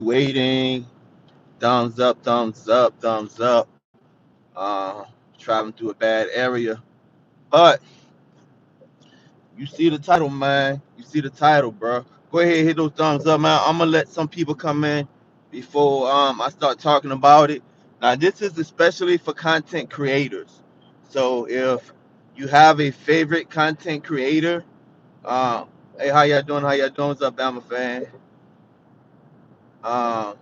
waiting. Thumbs up, thumbs up, thumbs up. Uh, Traveling through a bad area. But you see the title, man. You see the title, bro. Go ahead, hit those thumbs up, man. I'm gonna let some people come in before I start talking about it. Now, this is especially for content creators. So if you have a favorite content creator, um, hey, how y'all doing? How y'all doing? What's up, Bama fan? Um,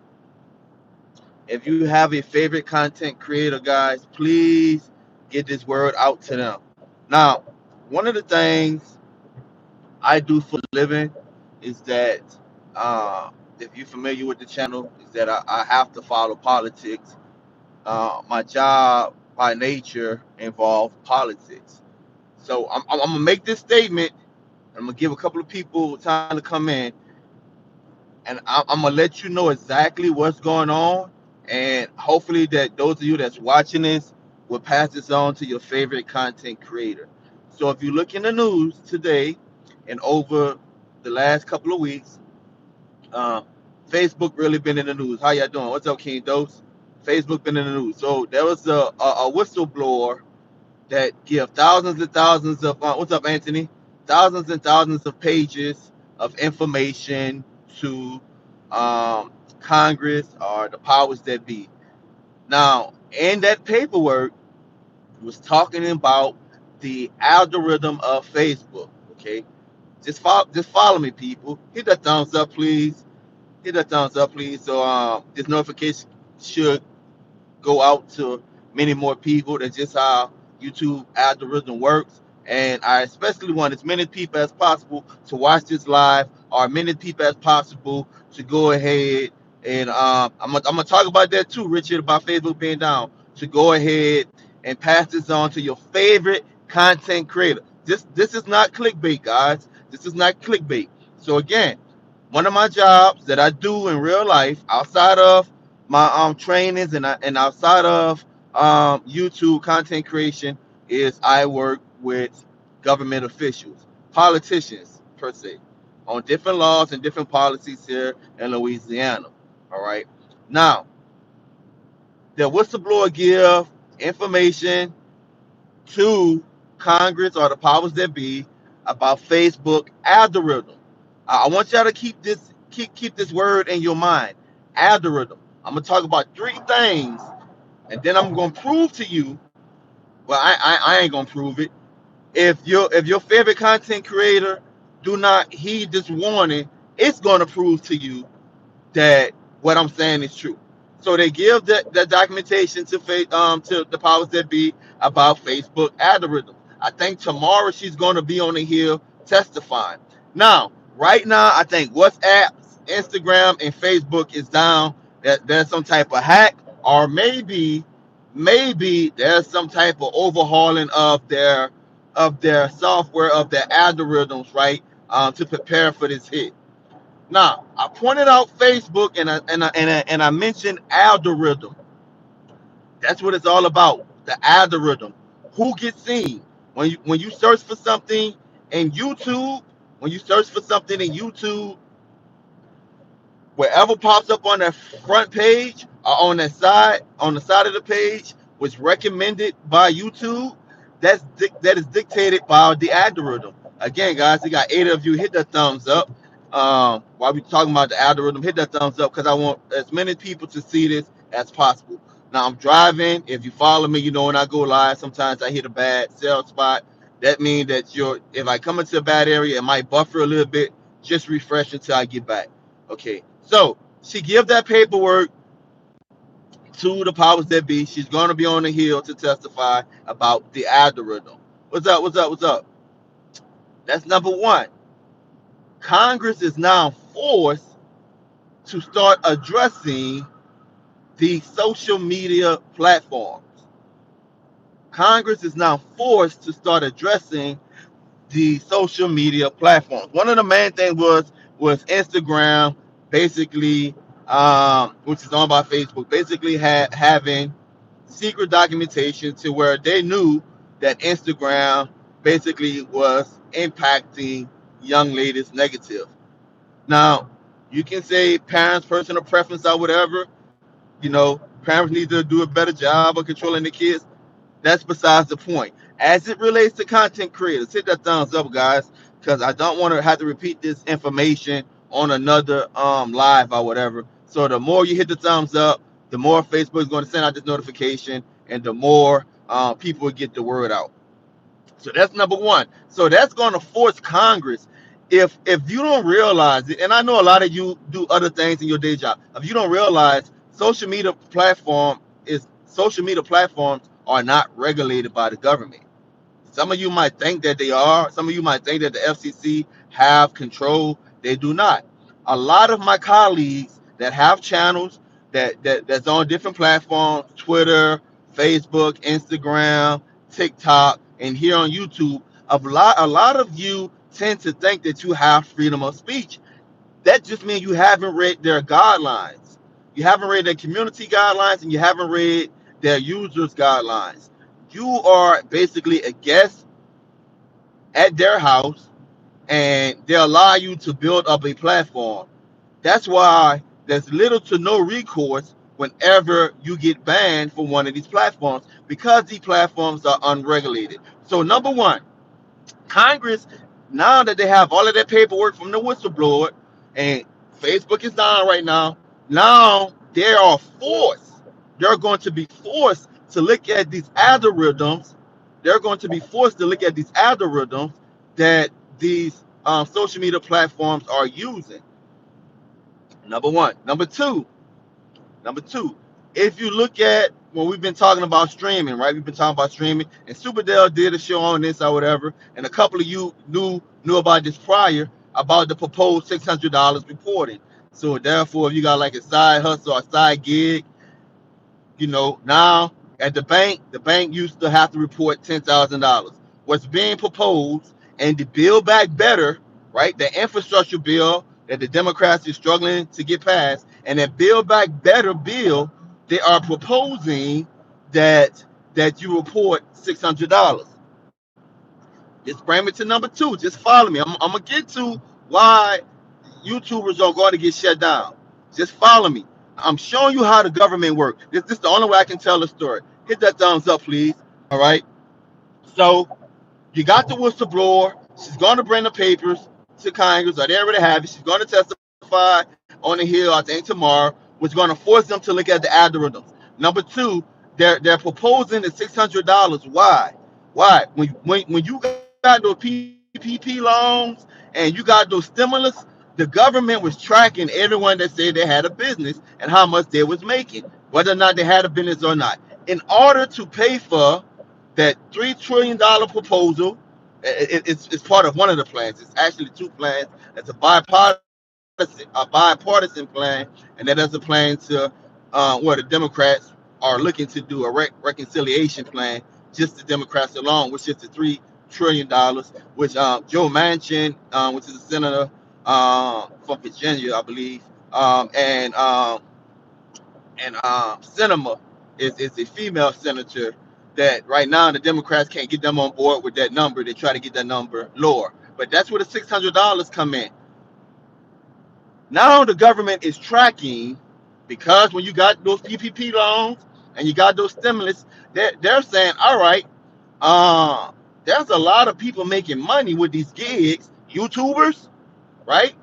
if you have a favorite content creator, guys, please get this word out to them. Now, one of the things I do for a living is that if you're familiar with the channel, is that I have to follow politics. My job by nature involves politics. So I'm gonna make this statement. I'm gonna give a couple of people time to come in, and I'm gonna let you know exactly what's going on, and hopefully that those of you that's watching this will pass this on to your favorite content creator. So if you look in the news today and over the last couple of weeks, uh, Facebook really been in the news. How y'all doing? What's up, King Dose? Facebook been in the news. So there was a whistleblower that give thousands and thousands of what's up, Anthony? Thousands and thousands of pages of information to Congress or the powers that be. Now, in that paperwork, was talking about the algorithm of Facebook. Okay, just follow me, people. Hit that thumbs up, please. Hit that thumbs up, please. So this notification should go out to many more people. That's just how YouTube algorithm works. And I especially want as many people as possible to watch this live, or many people as possible to go ahead and I'm gonna talk about that too, Richard, about Facebook being down. To go ahead and pass this on to your favorite content creator. This is not clickbait, guys. This is not clickbait. So again, one of my jobs that I do in real life outside of my trainings and outside of YouTube content creation is I work with government officials, politicians per se, on different laws and different policies here in Louisiana. All right. Now, the whistleblower give information to Congress or the powers that be about Facebook algorithm. I want y'all to keep this word in your mind. Algorithm. I'm gonna talk about three things, and then I'm gonna prove to you. Well, I ain't gonna prove it. If your favorite content creator do not heed this warning, it's gonna prove to you that what I'm saying is true. So they give that documentation to the powers that be about Facebook algorithm. I think tomorrow she's going to be on the Hill testifying. Now, right now, I think WhatsApp, Instagram, and Facebook is down. That there's some type of hack, or maybe there's some type of overhauling of their software, of their algorithms, right? To prepare for this hit. Now, I pointed out Facebook and I mentioned algorithm. That's what it's all about. The algorithm. Who gets seen? When you search for something in YouTube, when you search for something in YouTube, wherever pops up on that front page or on the side of the page, was recommended by YouTube. That is dictated by the algorithm. Again, guys, we got 8 of you. Hit that thumbs up. While we talking about the algorithm, hit that thumbs up because I want as many people to see this as possible. Now I'm driving. If you follow me, you know when I go live, sometimes I hit a bad cell spot. That means that if I come into a bad area, it might buffer a little bit. Just refresh until I get back. Okay, so she give that paperwork to the powers that be. She's going to be on the Hill to testify about the algorithm. What's up? What's up? What's up? That's number one. Congress is now forced to start addressing the social media platforms. Congress is now forced to start addressing the social media platforms. One of the main things was Instagram, basically, which is owned by Facebook, basically having secret documentation to where they knew that Instagram basically was impacting young ladies negative. Now, You can say parents' personal preference or whatever. Parents need to do a better job of controlling the kids. That's besides the point. As it relates to content creators, hit that thumbs up, guys, because I don't want to have to repeat this information on another live or whatever. So the more you hit the thumbs up, the more Facebook is going to send out this notification, and the more people will get the word out. So that's number one. So that's going to force Congress. If you don't realize it, and I know a lot of you do other things in your day job, if you don't realize social media platforms are not regulated by the government. Some of you might think that they are. Some of you might think that the FCC have control. They do not. A lot of my colleagues that have channels that's on different platforms, Twitter, Facebook, Instagram, TikTok, and here on YouTube, a lot of you tend to think that you have freedom of speech. That just means you haven't read their guidelines. You haven't read their community guidelines, and you haven't read their users guidelines. You are basically a guest at their house, and they allow you to build up a platform. That's why there's little to no recourse whenever you get banned from one of these platforms, because these platforms are unregulated. So number one, Congress, now that they have all of that paperwork from the whistleblower, and Facebook is down right now they are forced. They're going to be forced to look at these algorithms. They're going to be forced to look at these algorithms that these social media platforms are using. Number one. Number two, if you look at when we've been talking about streaming, right? We've been talking about streaming, and Superdale did a show on this or whatever, and a couple of you knew about this prior, about the proposed $600 reporting. So therefore, if you got like a side hustle or side gig, now at the bank used to have to report $10,000. What's being proposed, and the Build Back Better, right? The infrastructure bill that the Democrats are struggling to get passed, and that Build Back Better bill, they are proposing that you report $600. Just bring me to number two. Just follow me. I'm gonna get to why YouTubers are going to get shut down. Just follow me. I'm showing you how the government works. This is the only way I can tell the story. Hit that thumbs up, please. All right. So you got the whistleblower. She's going to bring the papers to Congress, or they already have it. She's going to testify on the Hill, I think tomorrow, which is going to force them to look at the algorithms. Number two, they're proposing the $600. Why? Why? When you got those PPP loans and you got those stimulus, the government was tracking everyone that said they had a business and how much they was making, whether or not they had a business or not. In order to pay for that $3 trillion proposal, it's part of one of the plans. It's actually two plans. It's a bipartisan plan, and that is a plan to where the Democrats are looking to do a reconciliation plan, just the Democrats alone, which is the $3 trillion, which Joe Manchin, which is a senator from Virginia, I believe, and Sinema is a female senator that right now the Democrats can't get them on board with that number. They try to get that number lower. But that's where the $600 come in. Now the government is tracking, because when you got those PPP loans and you got those stimulus, they're saying, all right, there's a lot of people making money with these gigs, YouTubers, right?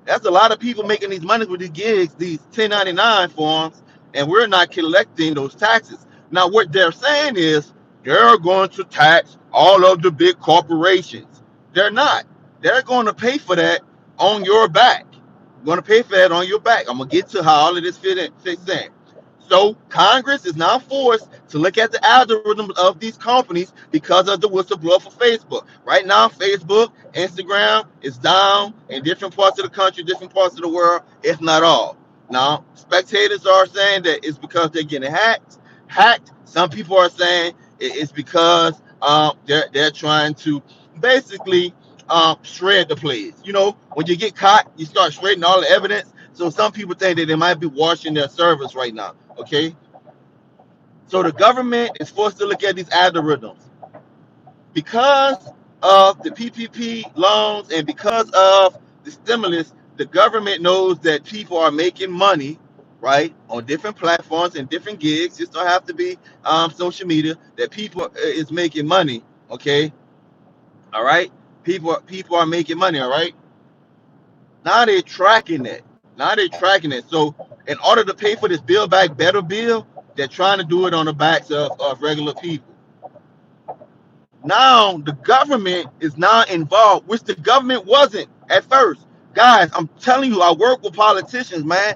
That's a lot of people making these monies with these gigs, these 1099 forms, and we're not collecting those taxes. Now, what they're saying is they're going to tax all of the big corporations. They're not. They're going to pay for that on your back. Going to pay for that on your back. I'm going to get to how all of this fits in. So Congress is now forced to look at the algorithms of these companies because of the whistleblower for Facebook. Right now, Facebook, Instagram is down in different parts of the country, different parts of the world, if not all. Now, spectators are saying that it's because they're getting hacked. Some people are saying it's because they're trying to basically shred the plays. When you get caught, you start shredding all the evidence. So some people think that they might be washing their servers right now. Okay, so the government is forced to look at these algorithms because of the PPP loans and because of the stimulus. the government knows that people are making money, right, on different platforms and different gigs. Just don't have to be social media. That people is making money. Okay, all right. People are making money. All right. Now they're tracking it. Now they're tracking it. So in order to pay for this Build Back Better bill, they're trying to do it on the backs of regular people. Now the government is now involved, which the government wasn't at first. Guys, I'm telling you, I work with politicians, man.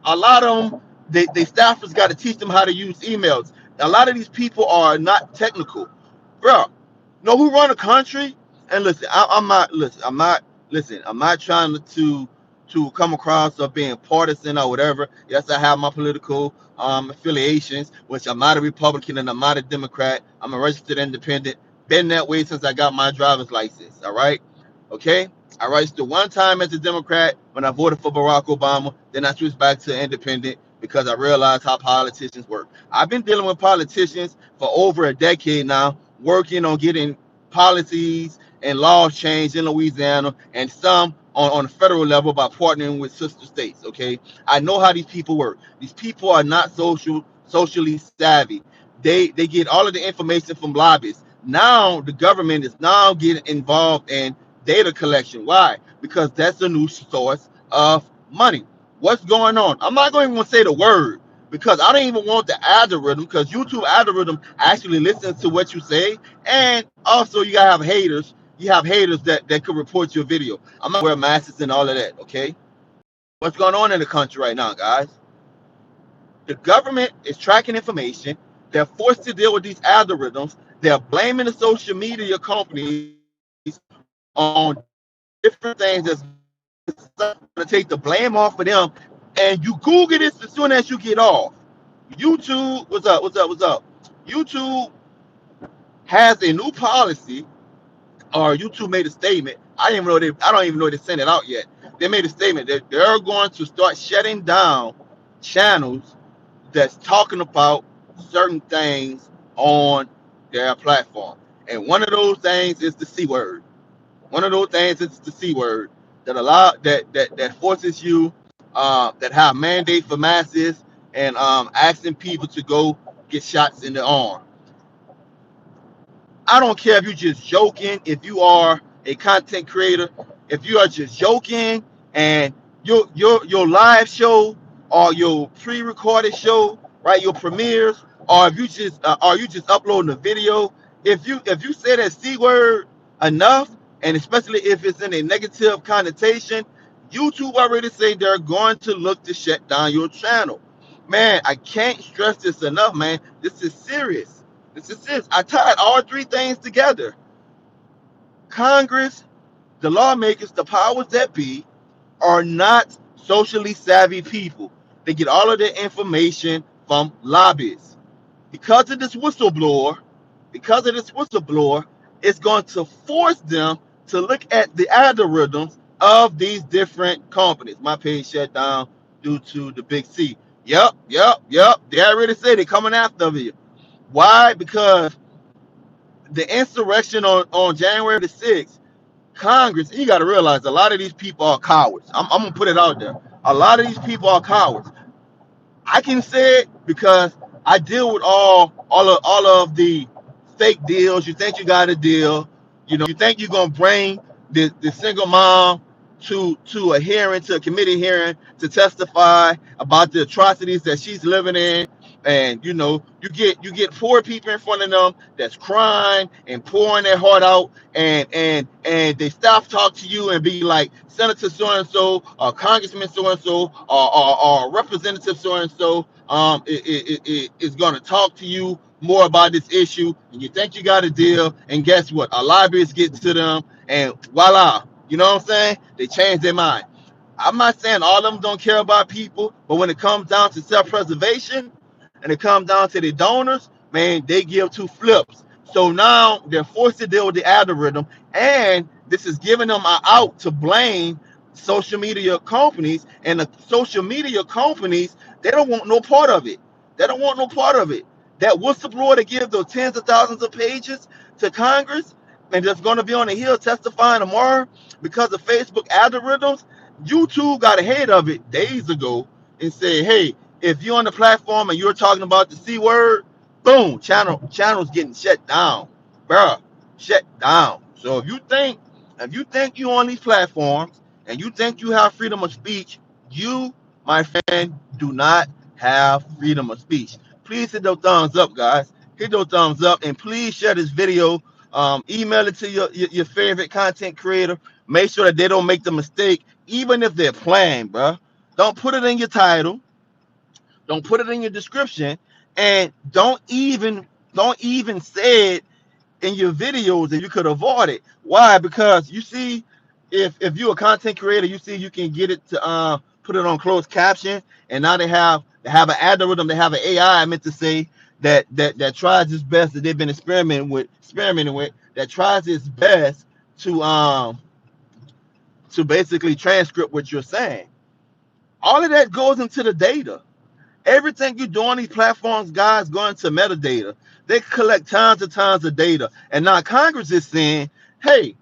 A lot of them, they staffers got to teach them how to use emails. A lot of these people are not technical, bro. Know who run a country? And listen, I'm not listen. I'm not listen. I'm not trying to come across of being partisan or whatever. Yes, I have my political affiliations, which I'm not a Republican and I'm not a Democrat. I'm a registered independent. Been that way since I got my driver's license. All right, okay. I registered one time as a Democrat when I voted for Barack Obama. Then I switched back to independent because I realized how politicians work. I've been dealing with politicians for over a decade now, working on getting policies and laws changed in Louisiana and some on a federal level by partnering with sister states. Okay, I know how these people work. These people are not socially savvy. They get all of the information from lobbyists. Now the government is now getting involved in data collection. Why? Because that's a new source of money. What's going on? I'm not going to even say the word because I don't even want the algorithm, because YouTube algorithm actually listens to what you say, and also you gotta have haters. You have haters that could report your video. I'm not wear masks and all of that. Okay, what's going on in the country right now, guys? The government is tracking information. They're forced to deal with these algorithms. They're blaming the social media companies on different things that's going to take the blame off of them. And you Google this as soon as you get off. YouTube, what's up? What's up? What's up? YouTube has a new policy, or YouTube made a statement. I don't even know they sent it out yet. They made a statement that they're going to start shutting down channels that's talking about certain things on their platform. And one of those things is the C word. One of those things is the C word that forces you that have mandate for masses and asking people to go get shots in the arm. I don't care if you're just joking, if you are a content creator, if you are just joking and your live show or your pre-recorded show, right, your premieres, or if you just are you just uploading a video, if you say that C word enough, and especially if it's in a negative connotation, YouTube already say they're going to look to shut down your channel. Man, I can't stress this enough, man. This is serious. This is serious. I tied all three things together. Congress, the lawmakers, the powers that be, are not socially savvy people. They get all of their information from lobbyists. Because of this whistleblower, it's going to force them to look at the algorithms of these different companies. My page shut down due to the big C. Yep. They already said they're coming after you. Why? Because the insurrection on January the 6th, Congress, you got to realize a lot of these people are cowards. I'm going to put it out there. A lot of these people are cowards. I can say it because I deal with all of the fake deals. You think you got a deal, you think you're gonna bring the single mom to a hearing, to a committee hearing, to testify about the atrocities that she's living in. And you get poor people in front of them that's crying and pouring their heart out, and they stop talk to you and be like, Senator so and so, or Congressman so and so, or Representative so and so is going to talk to you more about this issue, and you think you got a deal, and guess what? A lobbyist gets to them, and voila, you know what I'm saying? They change their mind. I'm not saying all of them don't care about people, but when it comes down to self-preservation and it comes down to the donors, man, they give two flips. So now they're forced to deal with the algorithm, and this is giving them an out to blame social media companies. And the social media companies, they don't want no part of it. They don't want no part of it. That whistleblower to give those tens of thousands of pages to Congress and that's going to be on the Hill testifying tomorrow because of Facebook algorithms, YouTube got ahead of it days ago and said, hey, if you're on the platform and you're talking about the C word, boom, channel's getting shut down. Bruh, shut down. So if you think you're on these platforms and you think you have freedom of speech, you, my friend, do not have freedom of speech. Please hit those thumbs up, guys. Hit those thumbs up and please share this video. Email it to your favorite content creator. Make sure that they don't make the mistake, even if they're playing, bro. Don't put it in your title. Don't put it in your description, and don't even say it in your videos if you could avoid it. Why? Because you see, if you're a content creator, you see you can get it to put it on closed caption, and now they have an algorithm, they have an AI, I meant to say, that tries its best, that they've been experimenting with, that tries its best to basically transcript what you're saying. All of that goes into the data. Everything you do on these platforms, guys, go into metadata. They collect tons of data. And now Congress is saying, hey,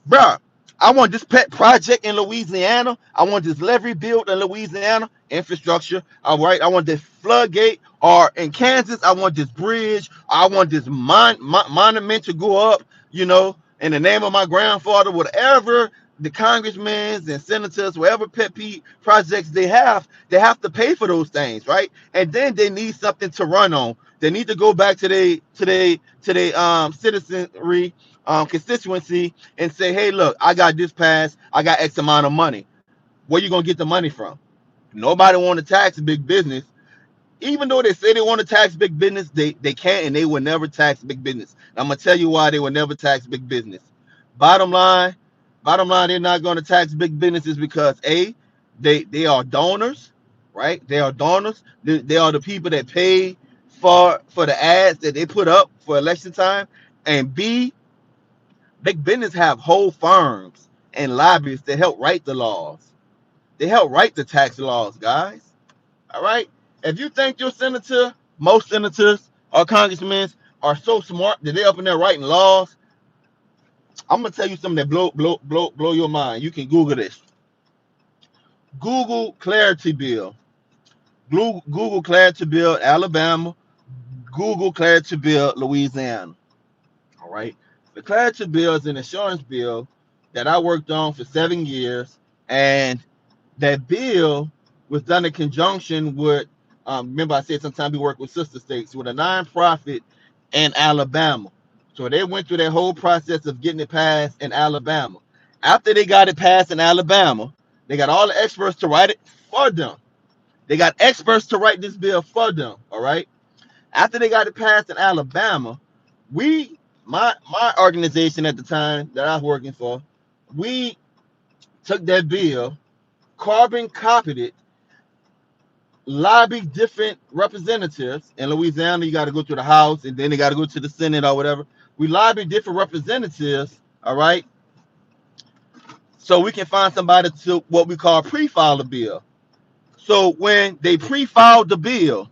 bruh, I want this pet project in Louisiana. I want this levee built in Louisiana, infrastructure. All right. I want this floodgate. Or in Kansas, I want this bridge. I want this monument to go up, in the name of my grandfather, whatever the congressmen and senators, whatever pet peeve projects they have to pay for those things, right? And then they need something to run on. They need to go back to their citizenry constituency and say, hey, look, I got this passed. I got X amount of money. Where you gonna get the money from? Nobody want to tax big business. Even though they say they want to tax big business, they can't, and they will never tax big business. I'm gonna tell you why they will never tax big business. Bottom line, bottom line, they're not going to tax big businesses because they are donors, right? They are donors. They are the people that pay for the ads that they put up for election time. And B, big business have whole firms and lobbyists that help write the laws. They help write the tax laws, guys. All right. If you think your senator, most senators or congressmen are so smart that they're up in there writing laws, I'm gonna tell you something that blow your mind. You can Google this. Google Clarity Bill. Google Clarity Bill, Alabama. Google Clarity Bill, Louisiana. All right. The Clarity Bill is an insurance bill that I worked on for 7 years, and that bill was done in conjunction with. Remember, I said sometimes we work with sister states with a nonprofit in Alabama. So they went through that whole process of getting it passed in Alabama. After they got it passed in Alabama, they got all the experts to write it for them. They got experts to write this bill for them. All right. After they got it passed in Alabama, we, my organization at the time that I was working for, we took that bill, carbon copied it, lobbied different representatives. In Louisiana, you got to go to the House and then they got to go to the Senate or whatever. We lobbied different representatives, all right, so we can find somebody to what we call pre-file the bill. So when they pre-filed the bill,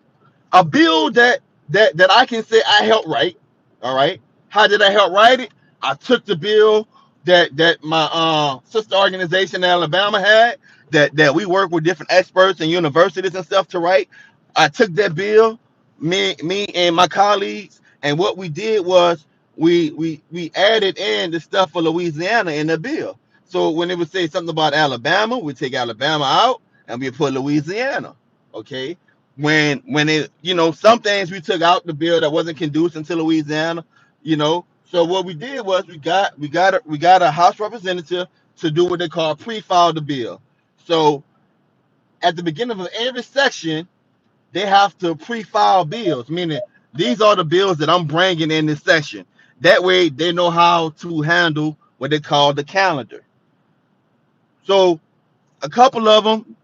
a bill that I can say I helped write, all right. How did I help write it? I took the bill that my sister organization in Alabama had, that we work with different experts and universities and stuff to write. I took that bill, me and my colleagues, and what we did was we added in the stuff for Louisiana in the bill. So when it would say something about Alabama, we take Alabama out and we put Louisiana. Okay. When it, some things we took out the bill that wasn't conducive to Louisiana, So what we did was we got a House representative to do what they call pre-file the bill. So at the beginning of every section, they have to pre-file bills, meaning these are the bills that I'm bringing in this section. That way they know how to handle what they call the calendar. So a couple of them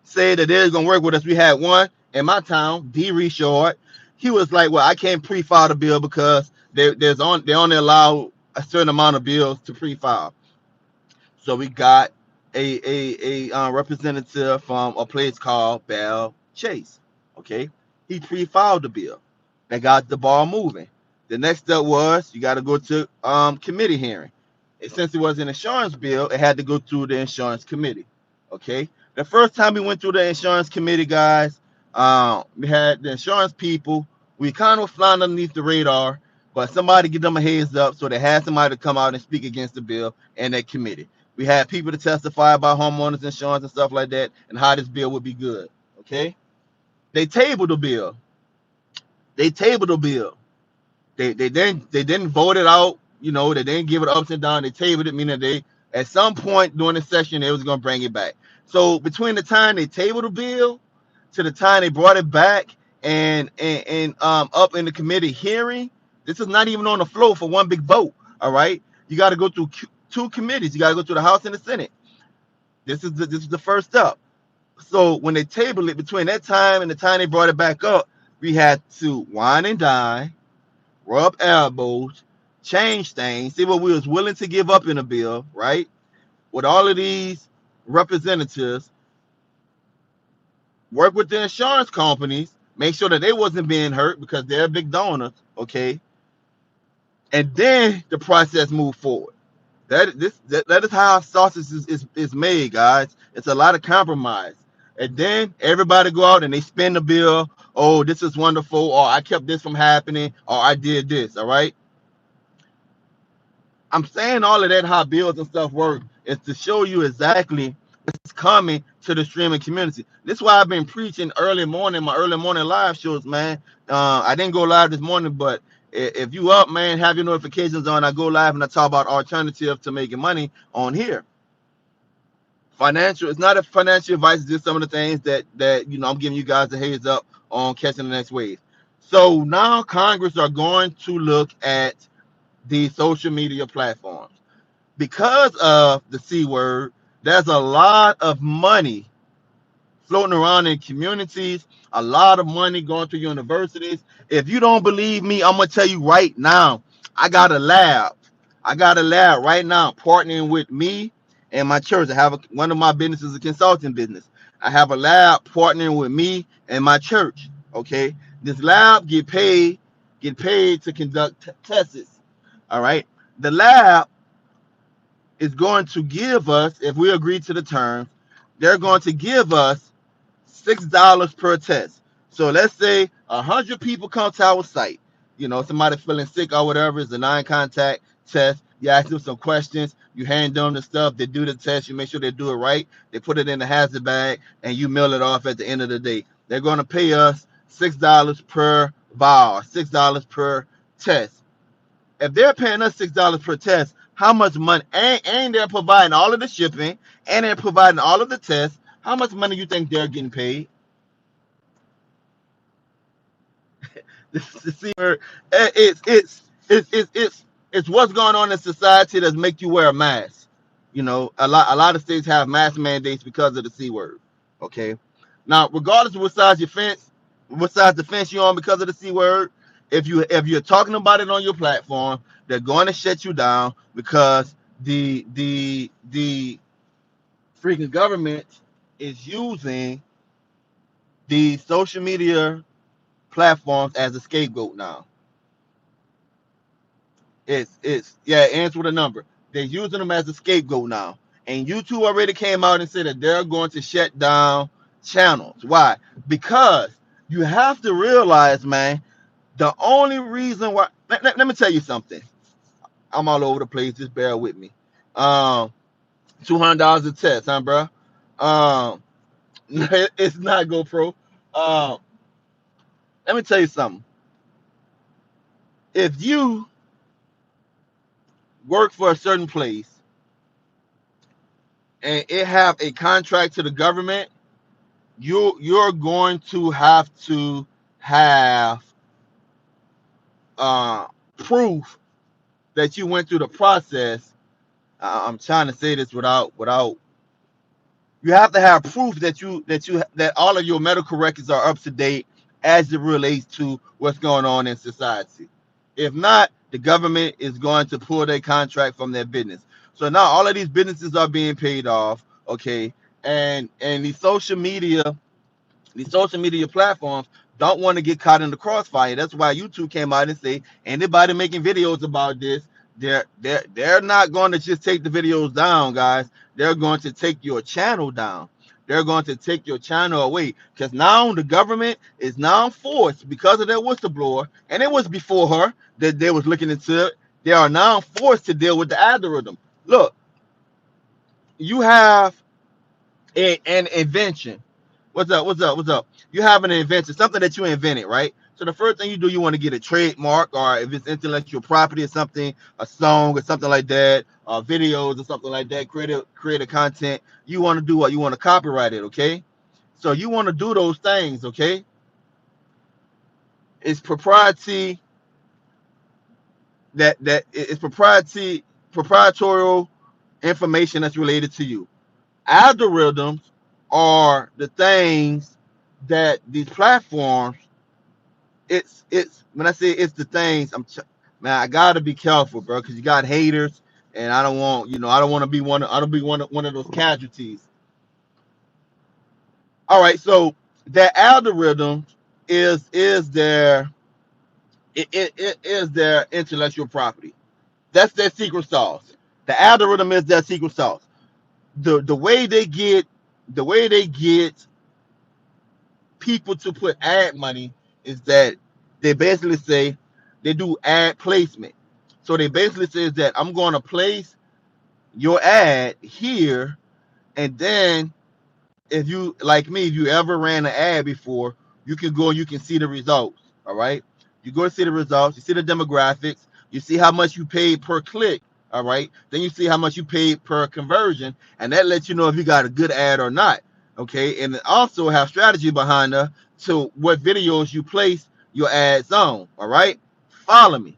said that they're gonna work with us. We had one in my town, D. Reshard. He was like, "Well, I can't pre-file the bill because they only allow a certain amount of bills to pre-file." So we got a representative from a place called Bell Chase. Okay, he pre-filed the bill. That got the ball moving. The next step was you got to go to committee hearing. And since it was an insurance bill, it had to go through the insurance committee. Okay. The first time we went through the insurance committee, guys, we had the insurance people. We kind of flying underneath the radar, but somebody give them a heads up, so they had somebody to come out and speak against the bill and that committee. We had people to testify about homeowners insurance and stuff like that, and how this bill would be good. Okay. They tabled the bill. They tabled the bill. They didn't vote it out. You know, they didn't give it ups and down. They tabled it, meaning they at some point during the session they was gonna bring it back. So between the time they tabled the bill to the time they brought it back and up in the committee hearing, this is not even on the floor for one big vote. All right, you got to go through two committees. You got to go through the House and the Senate. This is the first step. So when they tabled it, between that time and the time they brought it back up, we had to wine and dine, rub elbows, change things, see what we was willing to give up in a bill, right? With all of these representatives, work with the insurance companies, make sure that they wasn't being hurt because they're big donors, okay? And then the process moved forward. That is how sausage is made, guys. It's a lot of compromise. And then everybody go out and they spend the bill. Oh, this is wonderful, or I kept this from happening, or I did this, all right? I'm saying all of that, how bills and stuff work, is to show you exactly what's coming to the streaming community. This is why I've been preaching early morning, my early morning live shows, man. I didn't go live this morning, but if you up, man, have your notifications on. I go live and I talk about alternatives to making money on here. Financial, it's not a financial advice, it's just some of the things that I'm giving you guys a heads up on catching the next wave. So now Congress are going to look at the social media platforms. Because of the C word, there's a lot of money floating around in communities, a lot of money going to universities. If you don't believe me, I'm going to tell you right now, I got a lab. I got a lab right now partnering with me and my church. I have one of my businesses, a consulting business. I have a lab partnering with me and my church. Okay. This lab get paid to conduct tests. All right. The lab is going to give us, if we agree to the terms, they're going to give us $6 per test. So let's say 100 people come to our site. Somebody feeling sick or whatever. It's a non-contact test. You ask them some questions. You hand them the stuff. They do the test. You make sure they do it right. They put it in the hazard bag, and you mail it off at the end of the day. They're going to pay us $6 per vial, $6 per test. If they're paying us $6 per test, how much money, and they're providing all of the shipping, and they're providing all of the tests, how much money you think they're getting paid? It's what's going on in society that's make you wear a mask. A lot of states have mask mandates because of the C word. Okay. Now, regardless of what size the fence you're on because of the C word, if you're talking about it on your platform, they're going to shut you down because the freaking government is using the social media platforms as a scapegoat now. Ends with a number. They're using them as a scapegoat now. And YouTube already came out and said that they're going to shut down channels. Why? Because you have to realize, man, the only reason why, let me tell you something. I'm all over the place. Just bear with me. $200 a test, huh, bro? It's not GoPro. Let me tell you something. If you work for a certain place and it have a contract to the government, you're going to have proof that you went through the process. I'm trying to say this without. You have to have proof that all of your medical records are up to date as it relates to what's going on in society. If not, the government is going to pull their contract from their business. So now all of these businesses are being paid off, okay? And these social media platforms don't want to get caught in the crossfire. That's why YouTube came out and say anybody making videos about this, They're not going to just take the videos down, guys. They're going to take your channel down. They're going to take your channel away because now the government is now forced because of that whistleblower, and it was before her that they was looking into it. They are now forced to deal with the algorithm. Look, you have an invention. What's up? What's up? What's up? You have an invention, something that you invented, right? So the first thing you do, you want to get a trademark, or if it's intellectual property or something, a song or something like that, videos or something like that, creative content. You want to do what? You want to copyright it, okay? So you want to do those things, okay? It's propriety that it's proprietary information that's related to you. Algorithms are the things that these platforms. It's when I say it's the things. Man, I gotta be careful, bro, because you got haters, and I don't want I don't want to be I don't be one of those casualties. All right, so that algorithm is their it is their intellectual property. That's their secret sauce. The algorithm is their secret sauce. The way they get people to put ad money is that they basically say they do ad placement. So they basically says that I'm going to place your ad here, and then if you like me, if you ever ran an ad before, you can go and you can see the results. All right, you go to see the results, you see the demographics, you see how much you paid per click. All right, then you see how much you paid per conversion, and that lets you know if you got a good ad or not. Okay, and it also have strategy behind to what videos you place your ads on. All right, follow me.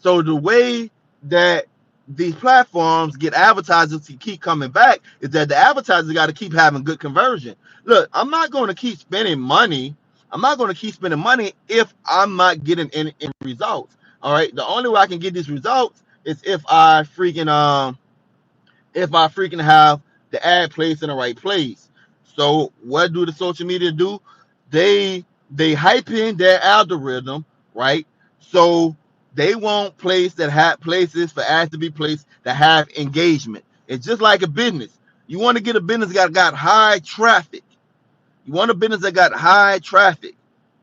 So the way that these platforms get advertisers to keep coming back is that the advertisers got to keep having good conversion. Look, I'm not going to keep spending money. I'm not going to keep spending money if I'm not getting any results. All right. The only way I can get these results is if I freaking have the ad placed in the right place. So what do the social media do? They hype in their algorithm, right? So they want places for ads to be placed that have engagement. It's just like a business. You want to get a business that got high traffic. You want a business that got high traffic.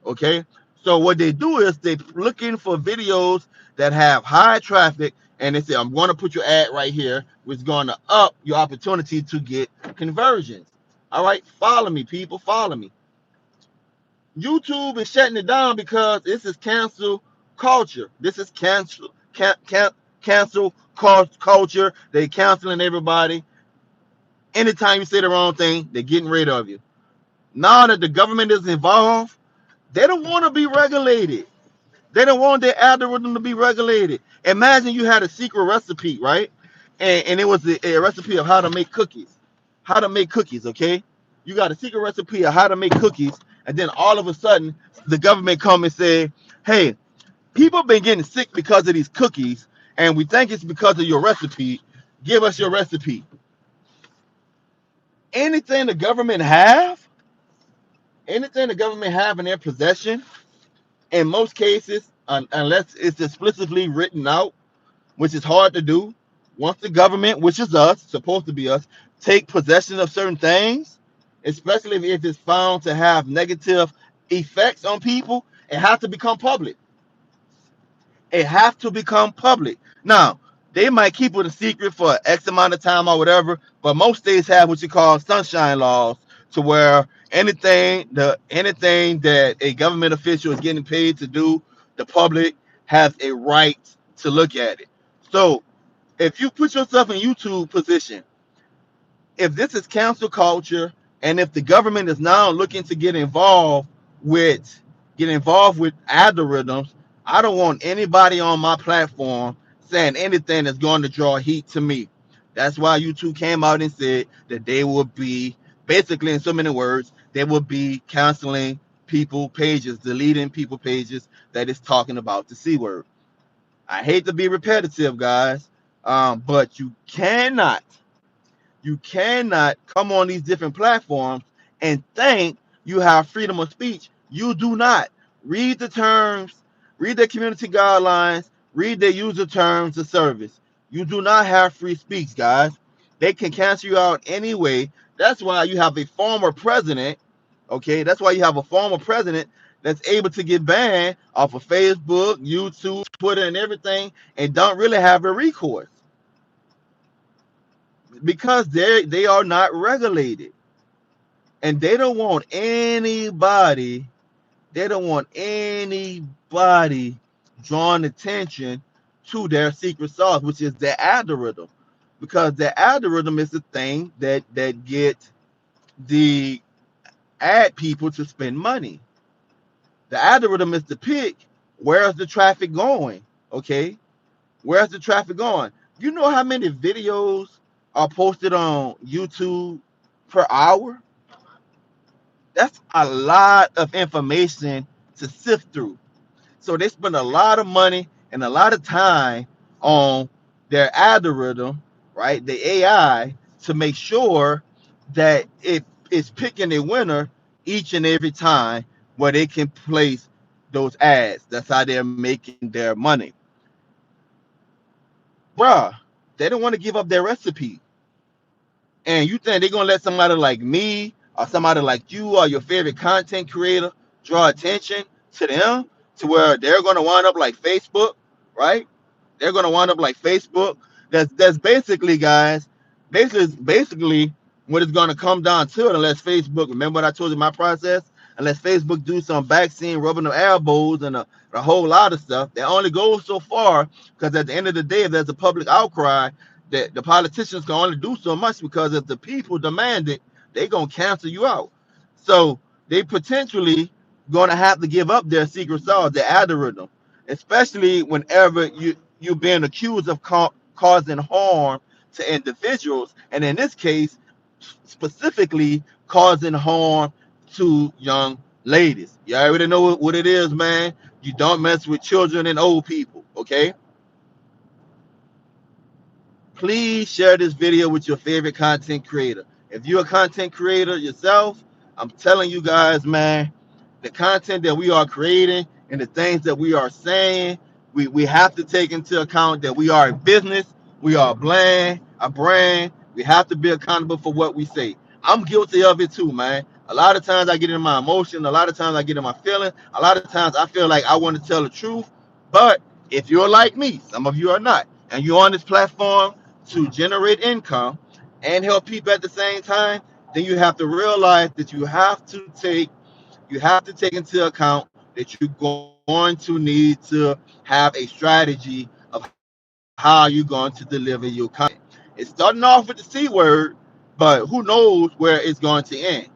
Okay. So what they do is they looking for videos that have high traffic, and they say, I'm going to put your ad right here, which is going to up your opportunity to get conversions. All right. Follow me, people. Follow me. YouTube is shutting it down because this is cancel culture. This is cancel culture. They canceling everybody. Anytime you say the wrong thing, they're getting rid of you. Now that the government is involved, they don't want to be regulated. They don't want their algorithm to be regulated. Imagine you had a secret recipe, right? And it was a recipe of how to make cookies. How to make cookies, okay? You got a secret recipe of how to make cookies, and then all of a sudden, the government come and say, hey, people been getting sick because of these cookies, and we think it's because of your recipe. Give us your recipe. Anything the government have, anything the government have in their possession, in most cases, unless it's explicitly written out, which is hard to do, once the government, which is us, supposed to be us, take possession of certain things, especially if it's found to have negative effects on people, it has to become public. It has to become public. Now, they might keep it a secret for X amount of time or whatever, but most states have what you call sunshine laws, to where anything that a government official is getting paid to do, the public has a right to look at it. So if you put yourself in YouTube position, if this is cancel culture, and if the government is now looking to with get involved with algorithms, I don't want anybody on my platform saying anything that's going to draw heat to me. That's why YouTube came out and said that they will be, basically in so many words, they will be canceling people pages, deleting people pages that is talking about the C word. I hate to be repetitive, guys, but you cannot come on these different platforms and think you have freedom of speech. You do not. Read the terms, read the community guidelines, Read their user terms of service. You do not have free speech, guys. They can cancel you out anyway. That's why you have a former president, okay? That's why you have a former president that's able to get banned off of Facebook, YouTube, Twitter, and everything, and don't really have a recourse because they are not regulated, and they don't want anybody. They don't want anybody drawing attention to their secret sauce, which is their algorithm, because the algorithm is the thing that gets the ad people to spend money. The algorithm is to pick where's the traffic going. Okay, where's the traffic going? You know how many videos are posted on YouTube per hour? That's a lot of information to sift through. So they spend a lot of money and a lot of time on their algorithm, right? The AI, to make sure that it is picking a winner each and every time where they can place those ads. That's how they're making their money. Bruh, they don't want to give up their recipe. And you think they're gonna let somebody like me or somebody like you or your favorite content creator draw attention to them to where they're gonna wind up like Facebook, right? They're gonna wind up like Facebook. That's basically, guys, basically what it's gonna come down to, unless Facebook, remember what I told you my process, unless Facebook do some vaccine rubbing the elbows and a whole lot of stuff, that only goes so far, because at the end of the day, if there's a public outcry, that the politicians can only do so much, because if the people demand it, they gonna cancel you out. So they potentially gonna have to give up their secret sauce, their algorithm, especially whenever you're being accused of causing harm to individuals, and in this case, specifically causing harm to young ladies. You already know what it is, man. You don't mess with children and old people, okay? Please share this video with your favorite content creator. If you're a content creator yourself, I'm telling you guys, man, the content that we are creating and the things that we are saying, we have to take into account that we are a business, we are a brand. We have to be accountable for what we say. I'm guilty of it too, man. A lot of times I get in my emotion, a lot of times I get in my feeling, a lot of times I feel like I want to tell the truth. But if you're like me, some of you are not, and you're on this platform to generate income and help people at the same time, then you have to realize that you have to take into account that you're going to need to have a strategy of how you're going to deliver your content. It's starting off with the C word, but who knows where it's going to end?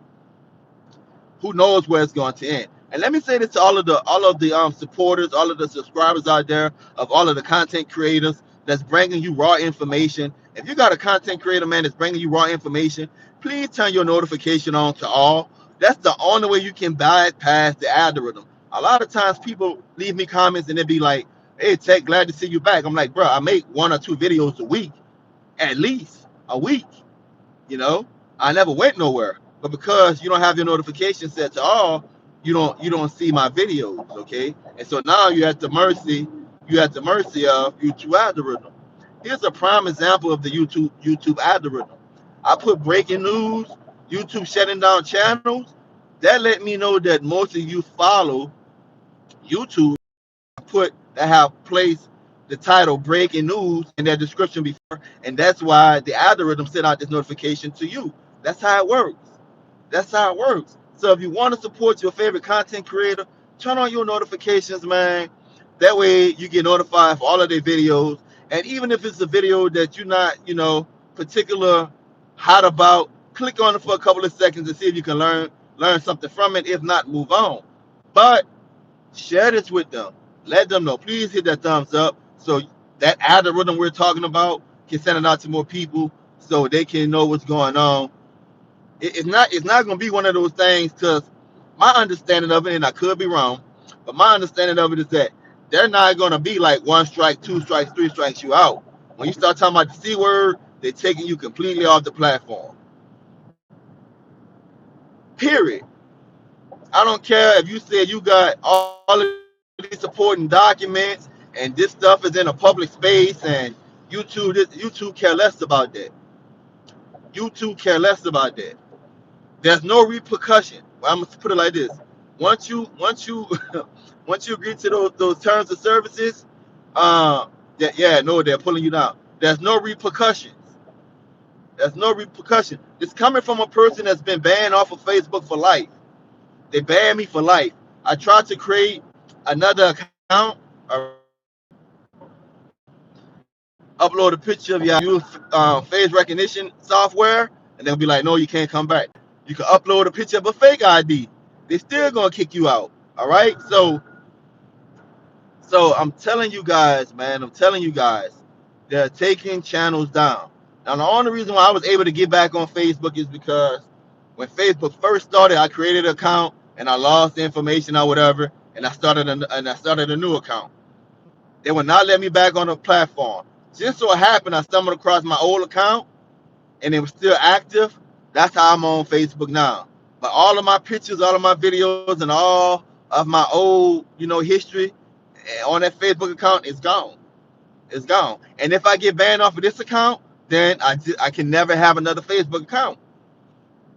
Who knows where it's going to end? And let me say this to all of the supporters, all of the subscribers out there, of all of the content creators that's bringing you raw information. If you got a content creator, man, that's bringing you raw information, please turn your notification on to all. That's the only way you can bypass the algorithm. A lot of times people leave me comments and they be like, "Hey, Tech, glad to see you back." I'm like, bro, I make 1 or 2 videos a week, at least a week. You know, I never went nowhere. But because you don't have your notification set to all, you don't see my videos, okay? And so now you're at the mercy of YouTube algorithm. Here's a prime example of the YouTube algorithm. I put breaking news, YouTube shutting down channels. That let me know that most of you follow YouTube that have placed the title breaking news in their description before, and that's why the algorithm sent out this notification to you. That's how it works. That's how it works. So if you want to support your favorite content creator, turn on your notifications, man. That way you get notified for all of their videos. And even if it's a video that you're not, particular hot about, click on it for a couple of seconds and see if you can learn something from it. If not, move on. But share this with them. Let them know. Please hit that thumbs up so that algorithm we're talking about can send it out to more people so they can know what's going on. It's not going to be one of those things, because my understanding of it, and I could be wrong, but my understanding of it is that they're not going to be like 1 strike, 2 strikes, 3 strikes you out. When you start talking about the C word, they're taking you completely off the platform. Period. I don't care if you said you got all of these supporting documents, you got and this stuff is in a public space, and YouTube care less about that. YouTube care less about that. There's no repercussion. Well, I'm gonna put it like this: once you once you agree to those terms of services, that yeah, no, they're pulling you down. There's no repercussions. There's no repercussion. It's coming from a person that's been banned off of Facebook for life. They banned me for life. I tried to create another account, upload a picture of your use face recognition software, and they'll be like, no, you can't come back. You can upload a picture of a fake ID. They're still gonna kick you out. All right. So I'm telling you guys, man, I'm telling you guys, they're taking channels down. Now the only reason why I was able to get back on Facebook is because when Facebook first started, I created an account and I lost the information or whatever, and I started a new account. They would not let me back on the platform. Just so it happened, I stumbled across my old account and it was still active. That's how I'm on Facebook now. But all of my pictures, all of my videos, and all of my old, history on that Facebook account is gone. It's gone. And if I get banned off of this account, then I can never have another Facebook account.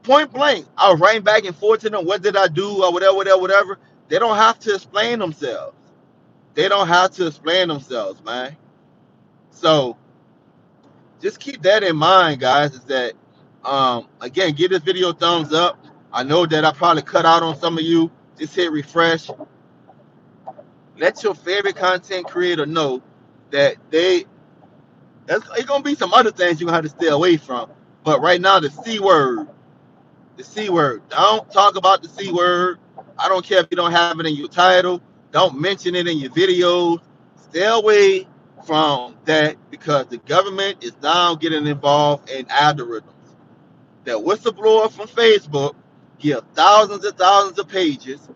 Point blank, I was writing back and forth to them. What did I do or whatever, whatever, whatever. They don't have to explain themselves. They don't have to explain themselves, man. So just keep that in mind, guys. Is that again, give this video a thumbs up. I know that I probably cut out on some of you. Just hit refresh. Let your favorite content creator know that there's gonna be some other things you're gonna have to stay away from. But right now, the C word. The C word. Don't talk about the C word. I don't care if you don't have it in your title. Don't mention it in your videos. Stay away from that because the government is now getting involved in algorithms. That whistleblower from Facebook give thousands and thousands of pages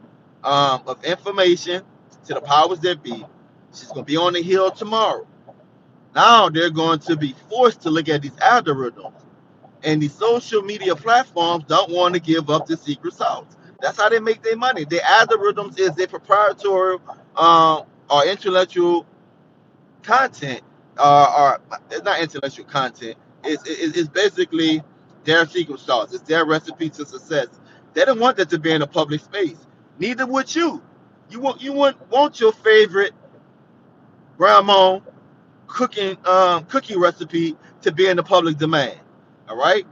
of information to the powers that be. She's going to be on the Hill tomorrow. Now they're going to be forced to look at these algorithms. And these social media platforms don't want to give up the secret sauce. That's how they make their money. Their algorithms is their proprietary or intellectual content, or it's not intellectual content. It's basically their secret sauce. It's their recipe to success. They don't want that to be in a public space. Neither would you. You wouldn't want your favorite grandma cookie recipe to be in the public domain. All right.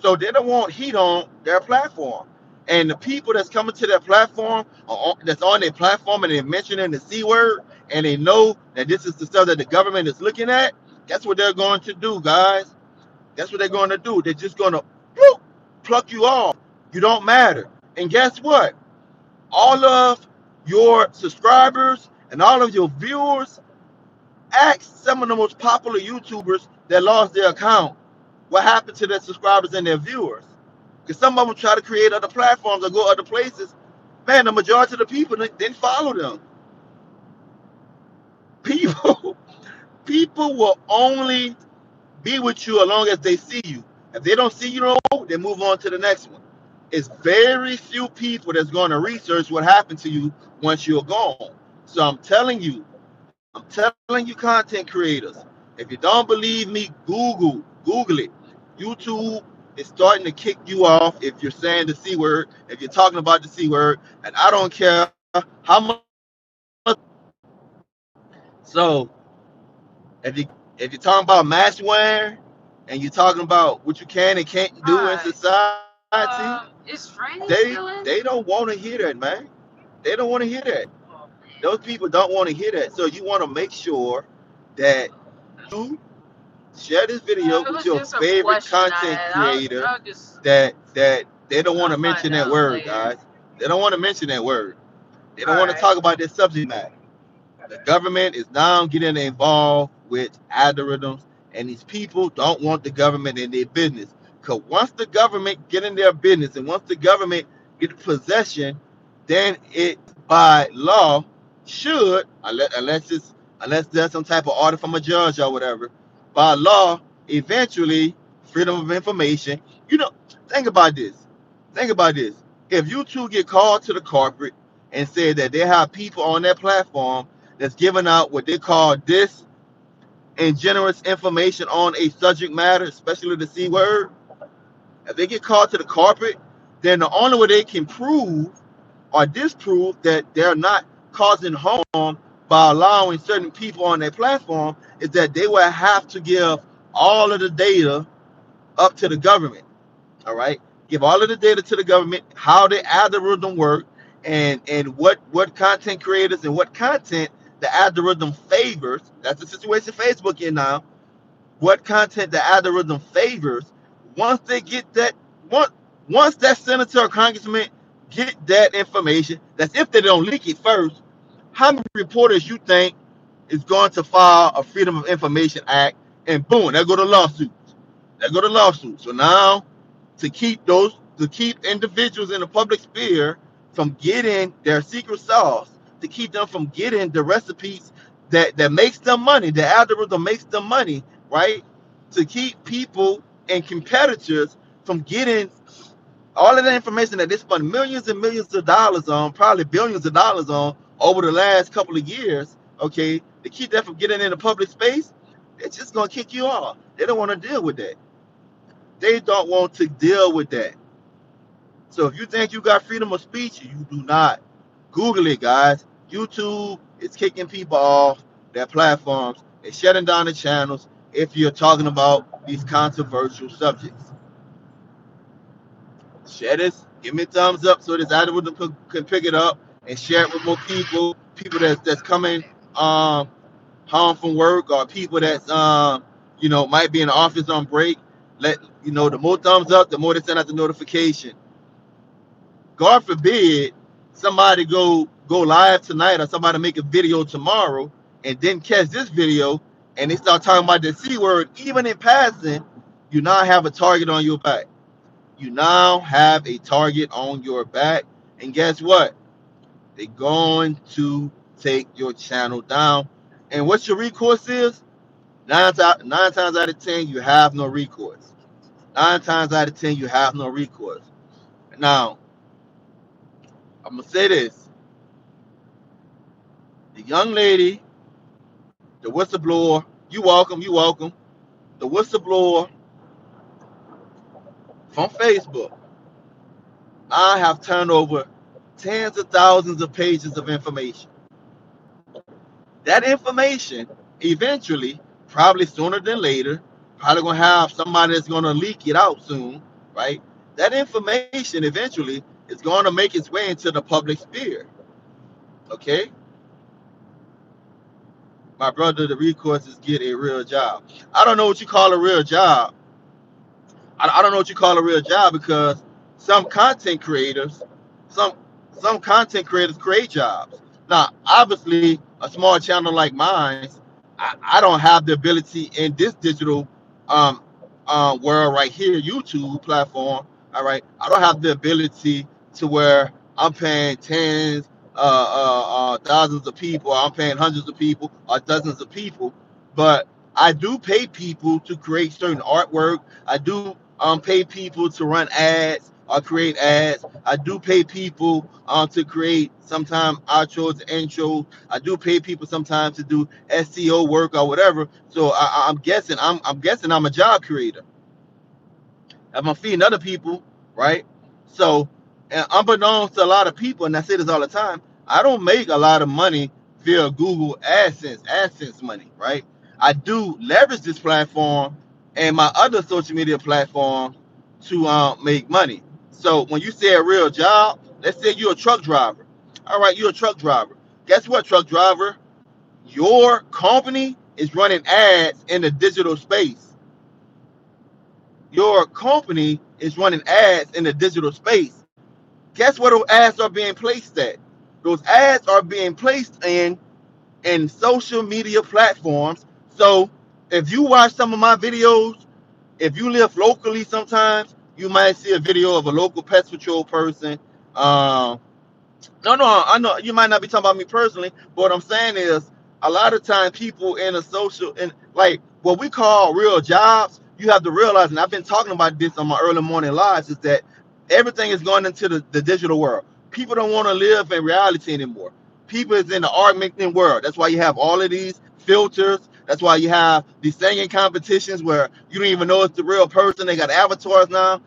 So they don't want heat on their platform. And the people that's coming to their platform, that's on their platform, and they're mentioning the C word, and they know that this is the stuff that the government is looking at, that's what they're going to do, guys. That's what they're going to do. They're just going to pluck you off. You don't matter. And guess what? All of your subscribers and all of your viewers, ask some of the most popular YouTubers that lost their account what happened to their subscribers and their viewers. Because some of them try to create other platforms or go other places. Man, the majority of the people didn't follow them. People, people will only be with you as long as they see you. If they don't see you no more, they move on to the next one. It's very few people that's going to research what happened to you once you're gone. So I'm telling you, content creators, if you don't believe me, Google it. YouTube is starting to kick you off if you're saying the C word, if you're talking about the C word, and I don't care how much. So if you if you're talking about mask wearing and you're talking about what you can and can't do in society, Is Franny they still in? they don't want to hear that, man. They don't want to hear that. Those people don't want to hear that. So you want to make sure that you share this video It with was your just a favorite question I content had. creator I'll just that they don't want I'll to mention find that out word, later. guys. They don't want to mention that word. They don't want to Alright. talk about this subject matter. The government is now getting involved with algorithms, and these people don't want the government in their business. Because once the government get in their business and once the government get possession, then it by law should, unless there's some type of order from a judge or whatever, by law, eventually, freedom of information. You know, think about this. Think about this. If you two get called to the corporate and said that they have people on their platform that's giving out what they call disingenuous information on a subject matter, especially the C word, if they get called to the carpet, then the only way they can prove or disprove that they're not causing harm by allowing certain people on their platform is that they will have to give all of the data up to the government. All right, give all of the data to the government, how the algorithm work, and what content creators and what content the algorithm favors. That's the situation Facebook in now. What content the algorithm favors. Once they get that, once once that senator or congressman get that information, that's if they don't leak it first. How many reporters you think is going to file a Freedom of Information Act, and boom, there go the lawsuits. There go the lawsuits. So now to keep individuals in the public sphere from getting their secret sauce, to keep them from getting the recipes that makes them money, the algorithm makes them money, right? To keep people and competitors from getting all of the information that they spent millions and millions of dollars on, probably billions of dollars on over the last couple of years, okay, to keep that from getting in the public space, they're just gonna kick you off. They don't want to deal with that. They don't want to deal with that. So if you think you got freedom of speech, you do not. Google it, guys. YouTube is kicking people off their platforms and shutting down the channels if you're talking about these controversial subjects. Share this, give me a thumbs up so this algorithm can pick it up and share it with more people that's coming home from work, or people that's might be in the office on break. Let the more thumbs up, the more they send out the notification. God forbid somebody go live tonight, or somebody make a video tomorrow and then catch this video and they start talking about the C word, even in passing. You now have a target on your back. You now have a target on your back. And guess what? They're going to take your channel down. And what your recourse is? Nine times out of 10, you have no recourse. 9 times out of 10, you have no recourse. Now, I'm going to say this. The young lady, the whistleblower, you welcome. The whistleblower from Facebook, I have turned over tens of thousands of pages of information. That information, eventually, probably sooner than later, probably going to have somebody that's going to leak it out soon, right? That information eventually is going to make its way into the public sphere, okay? My brother, the recourse is get a real job. I don't know what you call a real job. I don't know what you call a real job, because some content creators, some some content creators create jobs. Now, obviously, a small channel like mine, I don't have the ability in this digital um, world right here, YouTube platform. All right, I don't have the ability to where I'm paying tens, thousands of people, or I'm paying hundreds of people, or dozens of people. But I do pay people to create certain artwork. I do pay people to run ads or create ads. I do pay people to create sometimes outros and intros. I do pay people sometimes to do SEO work or whatever. So I'm guessing I'm a job creator. I'm feeding other people, right? So, and unbeknownst to a lot of people, and I say this all the time, I don't make a lot of money via Google AdSense money, right? I do leverage this platform and my other social media platforms to make money. So when you say a real job, let's say you're a truck driver. All right, you're a truck driver. Guess what, truck driver? Your company is running ads in the digital space. Your company is running ads in the digital space. Guess where those ads are being placed at? Those ads are being placed in social media platforms. So if you watch some of my videos, if you live locally, sometimes you might see a video of a local pest control person. Um, no, I know you might not be talking about me personally, but what I'm saying is a lot of times people in a social, and like what we call real jobs, you have to realize, and I've been talking about this on my early morning lives, is that everything is going into the digital world. People don't want to live in reality anymore. People is in the art making world. That's why you have all of these filters. That's why you have these singing competitions where you don't even know it's the real person. They got avatars now.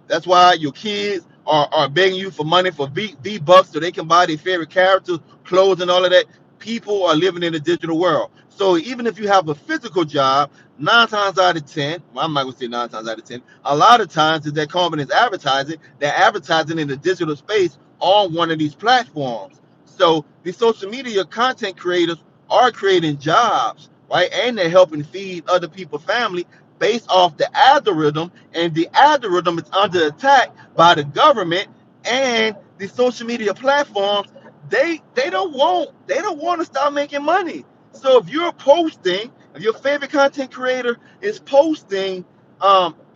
That's why your kids are begging you for money for V bucks so they can buy their favorite characters, clothes, and all of that. People are living in a digital world. So even if you have a physical job, 9 times out of 10, well, I'm not gonna say 9 times out of 10, a lot of times is that company is advertising, they're advertising in the digital space on one of these platforms. So the social media content creators are creating jobs, right? And they're helping feed other people's family based off the algorithm, and the algorithm is under attack by the government and the social media platforms. They don't want to stop making money. So if you're posting, if your favorite content creator is posting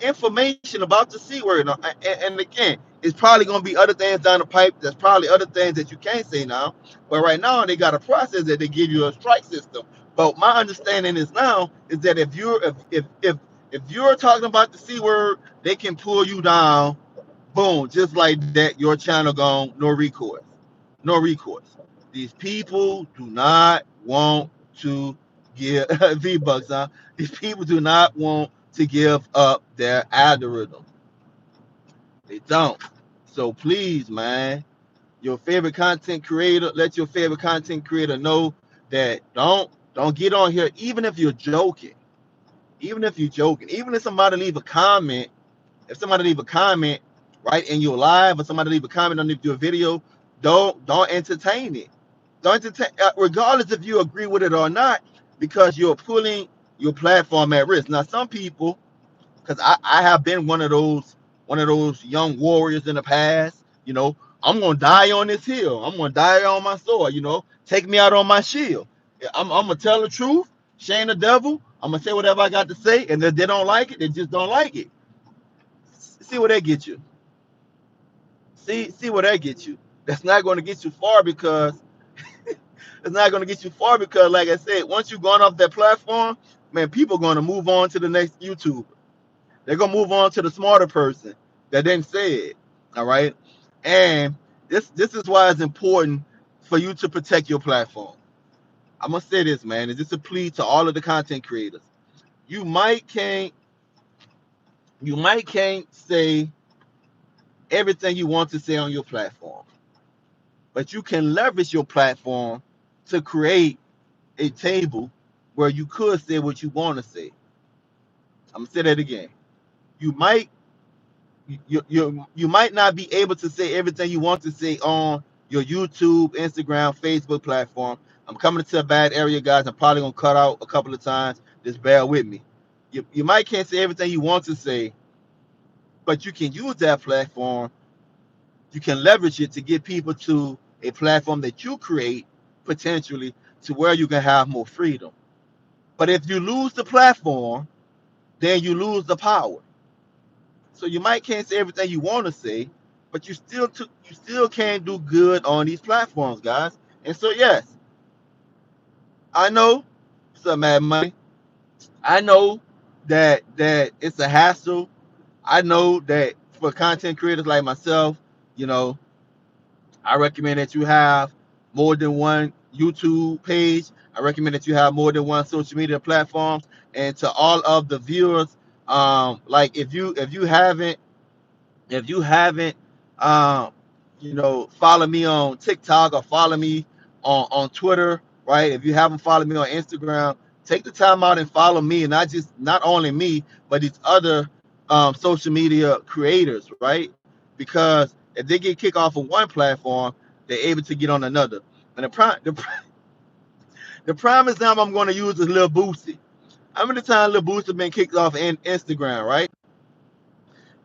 information about the C word, and again, it's probably going to be other things down the pipe. There's probably other things that you can't say now, but right now they got a process that they give you a strike system. But my understanding is now is that if you're talking about the C word, they can pull you down, boom, just like that. Your channel gone, no recourse, no recourse. These people do not want to give V bucks, huh? These people do not want to give up their algorithm. They don't. So please, man, your favorite content creator, let your favorite content creator know that don't get on here, even if you're joking. Even if you're joking, even if somebody leave a comment, if somebody leave a comment right in your live, or somebody leave a comment underneath your video, don't entertain it. Don't entertain, regardless if you agree with it or not, because you're pulling your platform at risk. Now, some people, because I have been one of those young warriors in the past. I'm gonna die on this hill. I'm gonna die on my sword. Take me out on my shield. I'm gonna tell the truth, shame the devil. I'm gonna say whatever I got to say, and if they don't like it, they just don't like it. See where that gets you. See where that gets you. That's not going to get you far, because it's not going to get you far because, like I said, once you've gone off that platform, man, people are going to move on to the next YouTube. They're gonna move on to the smarter person that didn't say it. All right. And this is why it's important for you to protect your platform. I'm gonna say this, man. It's just a plea to all of the content creators. You might can't you might can't say everything you want to say on your platform, but you can leverage your platform to create a table where you could say what you want to say. I'm gonna say that again. You might you might not be able to say everything you want to say on your YouTube, Instagram, Facebook platform. I'm coming to a bad area, guys. I'm probably gonna cut out a couple of times. Just bear with me. You might can't say everything you want to say, but you can use that platform. You can leverage it to get people to a platform that you create, potentially, to where you can have more freedom. But if you lose the platform, then you lose the power. So you might can't say everything you want to say, but you still can't do good on these platforms, guys. And so yes, I know some mad money. I know that it's a hassle. I know that for content creators like myself, you know, I recommend that you have more than one YouTube page. I recommend that you have more than one social media platforms. And to all of the viewers, like if you haven't um follow me on TikTok or follow me on Twitter, right? If you haven't followed me on Instagram, take the time out and follow me, and not only me, but these other social media creators, right? Because if they get kicked off of one platform, they're able to get on another. And the prime example I'm going to use is Lil Boosie. How many times Lil Boosie been kicked off in Instagram, right?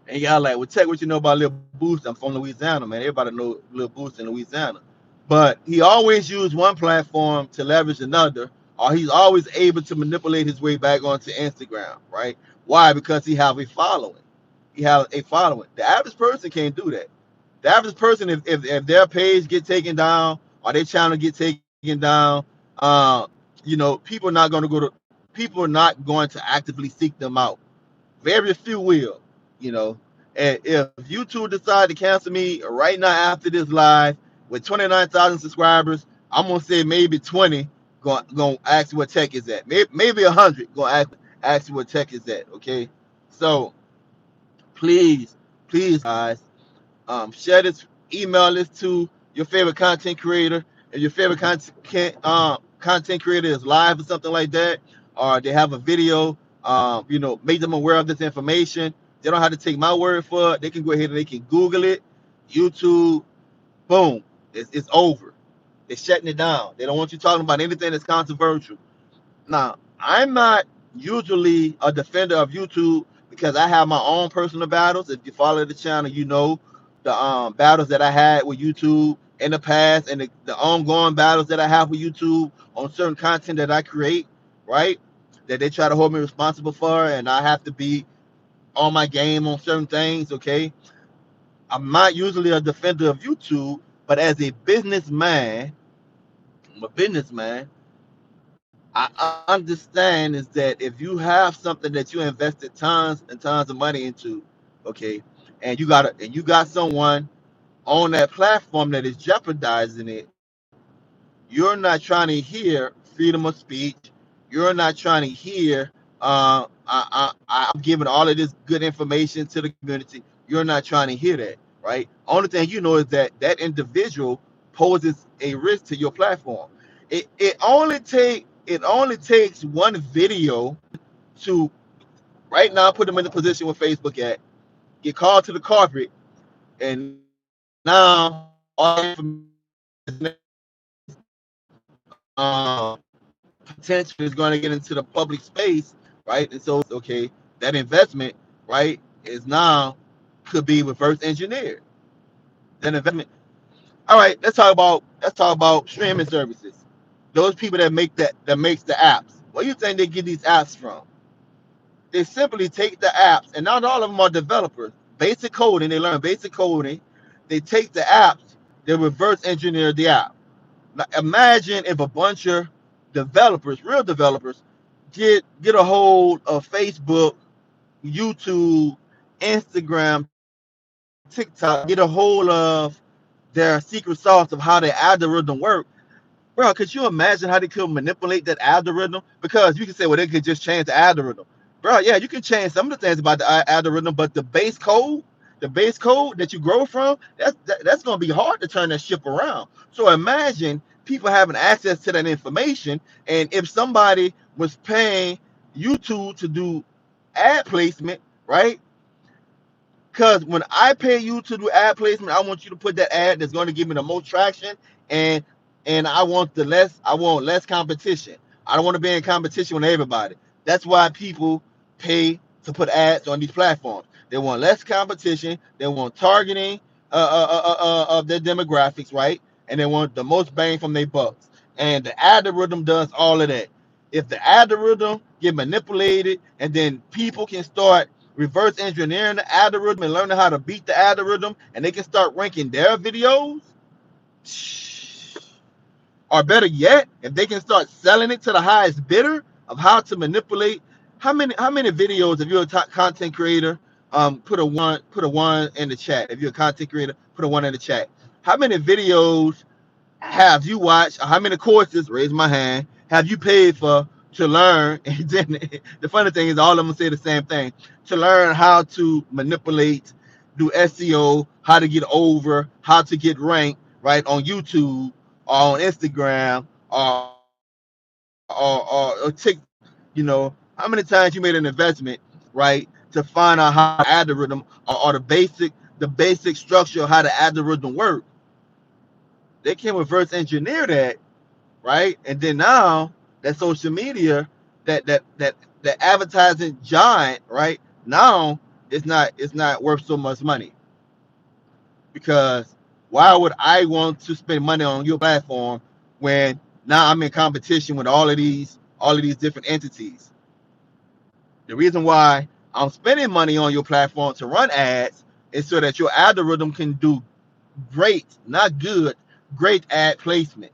And y'all like, well, check what you know about Lil Boost. I'm from Louisiana, man. Everybody know Lil Boost in Louisiana. But he always used one platform to leverage another, or he's always able to manipulate his way back onto Instagram, right? Why? Because he have a following. He have a following. The average person can't do that. The average person, if their page get taken down or their channel get taken down, uh, people are not going to actively seek them out. Very few will, you know. And if YouTube decide to cancel me right now after this live with 29,000 subscribers, I'm gonna say maybe 20 gonna ask what tech is at. Maybe 100 gonna ask what tech is at. Okay, so please, please, guys, share this, email this to your favorite content creator. If your favorite content creator is live or something like that, or they have a video, make them aware of this information. They don't have to take my word for it. They can go ahead and they can Google it, YouTube, boom, it's over. They're shutting it down. They don't want you talking about anything that's controversial. Now, I'm not usually a defender of YouTube because I have my own personal battles. If you follow the channel, you know the battles that I had with YouTube in the past and the ongoing battles that I have with YouTube on certain content that I create, right? That they try to hold me responsible for, and I have to be on my game on certain things, okay? I'm not usually a defender of YouTube, but as a businessman, I'm a businessman. I understand is that if you have something that you invested tons and tons of money into, okay, and you got someone on that platform that is jeopardizing it, you're not trying to hear freedom of speech. You're not trying to hear I'm giving all of this good information to the community. You're not trying to hear that, right? Only thing you know is that that individual poses a risk to your platform. It only takes one video to right now put them in the position where Facebook at, get called to the carpet, and now all the information potential is going to get into the public space, right? And so, okay, that investment, right, is now could be reverse engineered. That investment. All right, let's talk about streaming services. Those people that makes the apps. Where do you think they get these apps from? They simply take the apps, and not all of them are developers. Basic coding, they learn basic coding. They take the apps, they reverse engineer the app. Now, imagine if a bunch of developers, real developers, get a hold of Facebook, YouTube, Instagram, TikTok, get a hold of their secret sauce of how their algorithm work. Bro, could you imagine how they could manipulate that algorithm? Because you can say, well, they could just change the algorithm. Bro, yeah, you can change some of the things about the algorithm, but the base code that you grow from, that's going to be hard to turn that ship around. So imagine people having access to that information, and if somebody was paying YouTube to do ad placement, right? Because when I pay you to do ad placement, I want you to put that ad that's going to give me the most traction, and I want less competition. I don't want to be in competition with everybody. That's why people pay to put ads on these platforms. They want less competition. They want targeting of their demographics, right? And they want the most bang from their bucks. And the algorithm does all of that. If the algorithm get manipulated, and then people can start reverse engineering the algorithm and learning how to beat the algorithm, and they can start ranking their videos, or better yet, if they can start selling it to the highest bidder of how to manipulate. How many videos, if you're a content creator, put a one in the chat. If you're a content creator, put a one in the chat. How many videos have you watched? How many courses, raise my hand, have you paid for to learn? And then the funny thing is, all of them say the same thing: to learn how to manipulate, do SEO, how to get over, how to get ranked, right, on YouTube or on Instagram or TikTok. How many times you made an investment, right, to find out how the algorithm or the basic structure of how the algorithm works. They can reverse engineer that, right? And then now that social media, that advertising giant, right? Now it's not worth so much money, because why would I want to spend money on your platform when now I'm in competition with all of these different entities? The reason why I'm spending money on your platform to run ads is so that your algorithm can do great, not good, great ad placement.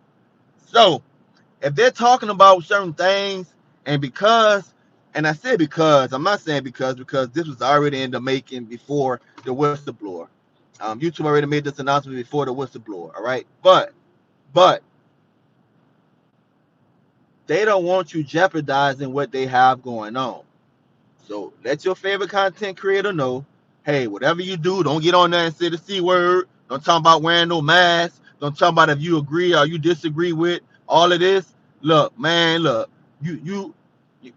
So if they're talking about certain things, and I say because, I'm not saying because this was already in the making before the whistleblower. YouTube already made this announcement before the whistleblower, all right? But They don't want you jeopardizing what they have going on. So let your favorite content creator know, hey, whatever you do, don't get on there and say the C word. Don't talk about wearing no mask. Don't talk about if you agree or you disagree with all of this. Look, man, look, you you,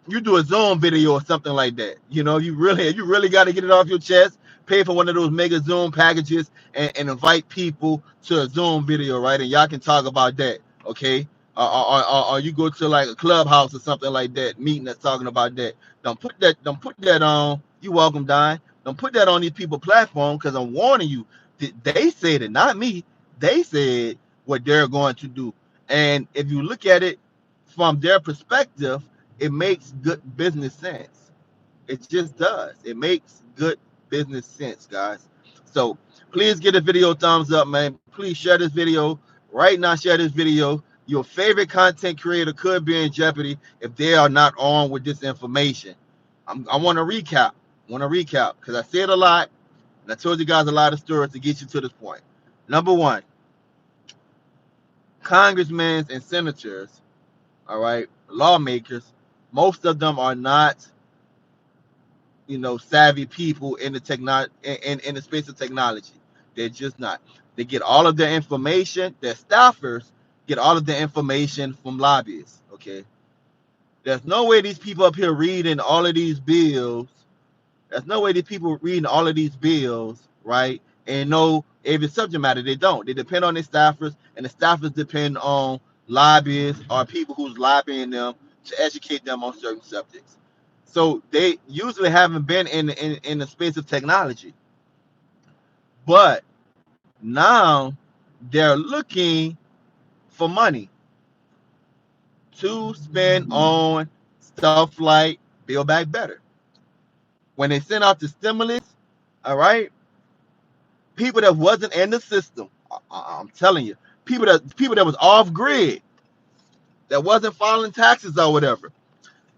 you do a Zoom video or something like that. You really got to get it off your chest. Pay for one of those mega Zoom packages and invite people to a Zoom video, right? And y'all can talk about that, okay? Or you go to like a clubhouse or something like that, meeting that's talking about that. Don't put that on. You welcome, Dime. Don't put that on these people platform because I'm warning you. They said it, not me. They said what they're going to do. And if you look at it from their perspective, it makes good business sense. It just does. It makes good business sense, guys. So please give the video a thumbs up, man. Please share this video. Right now, share this video. Your favorite content creator could be in jeopardy if they are not on with this information. I want to recap. Because I said a lot, and I told you guys a lot of stories to get you to this point. Number one, congressmen and senators, all right, lawmakers, most of them are not savvy people in the in the space of technology. They're just not. They get all of their information. Their staffers get all of their information from lobbyists. Okay, there's no way these people up here reading all of these bills. There's no way these people reading all of these bills, right? And know every subject matter. They don't. They depend on their staffers, and the staffers depend on lobbyists or people who's lobbying them to educate them on certain subjects. So they usually haven't been in the space of technology. But now they're looking for money to spend on stuff like Build Back Better. When they sent out the stimulus, all right, people that wasn't in the system, I'm telling you, people that was off grid, that wasn't filing taxes or whatever.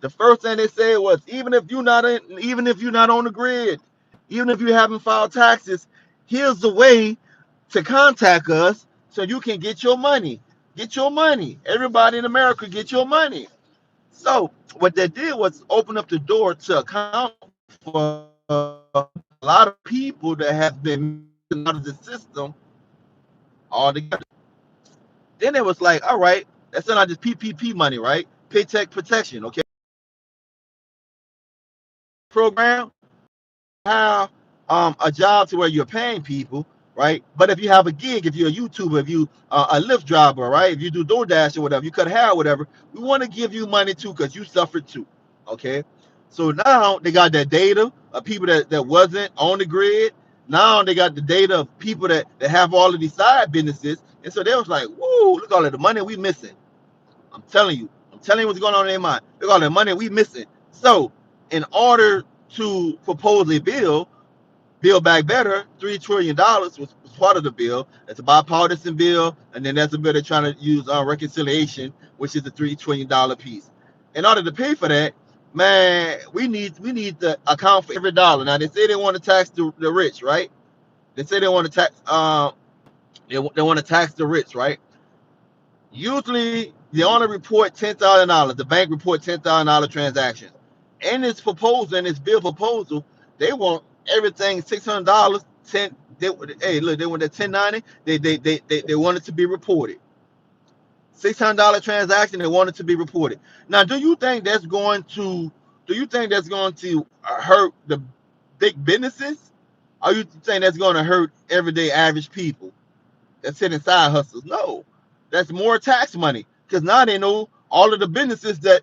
The first thing they said was, even if you're not on the grid, even if you haven't filed taxes, here's the way to contact us so you can get your money. Get your money. Everybody in America get your money. So what they did was open up the door to account for a lot of people that have been out of the system altogether. Then it was like, all right, that's not just PPP money, right? Paycheck protection, okay? Program have a job to where you're paying people, right? But if you have a gig, if you're a YouTuber, if you a Lyft driver, right? If you do DoorDash or whatever, you cut hair or whatever, we want to give you money too because you suffered too, okay? So now they got that data of people that wasn't on the grid. Now they got the data of people that have all of these side businesses. And so they was like, whoa, look at all of the money we missing. I'm telling you what's going on in their mind. Look at all the money we missing. So in order to propose a bill, Build Back Better, $3 trillion was part of the bill. It's a bipartisan bill, and then there's a bill they're trying to use on reconciliation, which is the $3 trillion piece. In order to pay for that, man, we need to account for every dollar. Now they say they want to tax the rich, right? They say they want to tax they want to tax the rich, right? Usually they only report $10,000. The bank report $10,000 transactions. In this proposal, in this bill proposal, they want everything $600. Hey, look, they want that 1090. They want it to be reported. $600 transaction. They want it to be reported. Now, do you think that's going to hurt the big businesses? Or you think that's going to hurt everyday average people that's hitting side hustles? No, that's more tax money because now they know all of the businesses that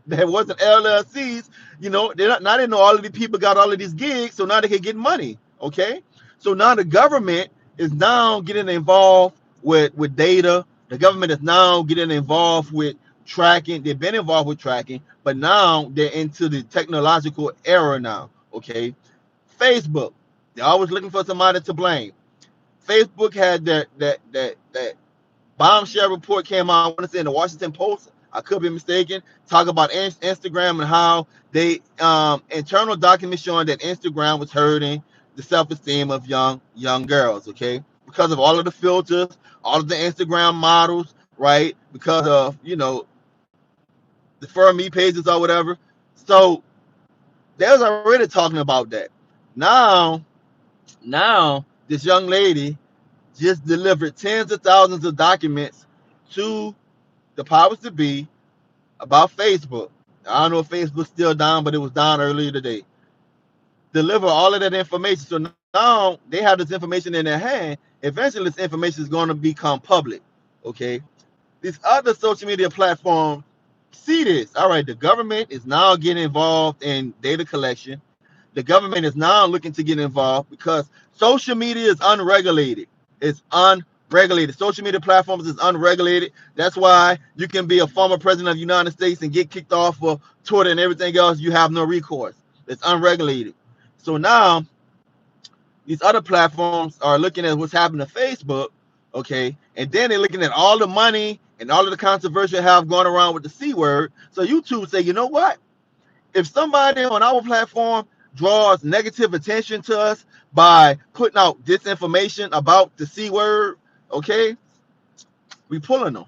wasn't LLCs. Now they know all of the people got all of these gigs, so now they can get money. Okay, so now the government is now getting involved with data. The government is now getting involved with tracking. They've been involved with tracking, but now they're into the technological era now. Okay, Facebook, they're always looking for somebody to blame. Facebook had that bombshell report came out. I want to say in the Washington Post. I could be mistaken. Talk about Instagram and how they internal documents showing that Instagram was hurting the self-esteem of young girls. Okay, because of all of the filters, all of the Instagram models, right? Because of for me pages or whatever. So they was already talking about that. Now this young lady just delivered tens of thousands of documents to the powers to be about Facebook. I don't know if Facebook's still down, but it was down earlier today. Deliver all of that information. So now they have this information in their hand. Eventually, this information is going to become public. Okay. These other social media platforms see this. All right, the government is now getting involved in data collection. The government is now looking to get involved because social media is unregulated. It's unregulated. Social media platforms is unregulated. That's why you can be a former president of the United States and get kicked off for Twitter and everything else. You have no recourse. It's unregulated. So now these other platforms are looking at what's happening to Facebook, okay, and then they're looking at all the money and all of the controversy have gone around with the C word. So YouTube say, you know what? If somebody on our platform draws negative attention to us by putting out disinformation about the C word, okay, we pulling them.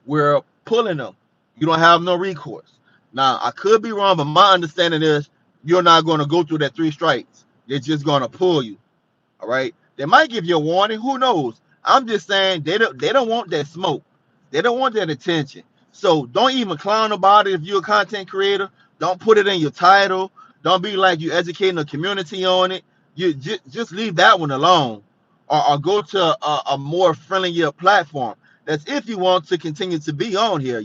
We're pulling them. You don't have no recourse. Now, I could be wrong, but my understanding is you're not going to go through that 3 strikes. They're just going to pull you. All right. They might give you a warning. Who knows? I'm just saying they don't want that smoke. They don't want that attention. So don't even clown about it if you're a content creator. Don't put it in your title. Don't be like you educating the community on it. You just leave that one alone, or go to a more friendlier platform. That's if you want to continue to be on here.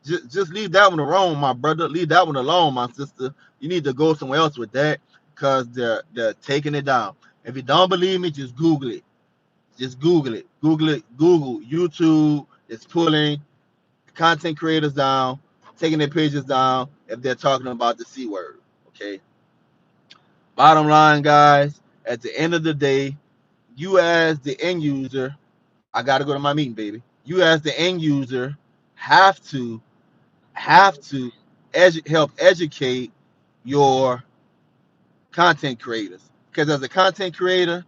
Just leave that one alone, my brother. Leave that one alone, my sister. You need to go somewhere else with that because they're taking it down. If you don't believe me, just Google it. Just Google it. Google it. Google YouTube is pulling content creators down, taking their pages down if they're talking about the C word. Okay. Bottom line, guys, at the end of the day, you as the end user, I gotta go to my meeting, baby. You as the end user have to help educate your content creators. Because as a content creator,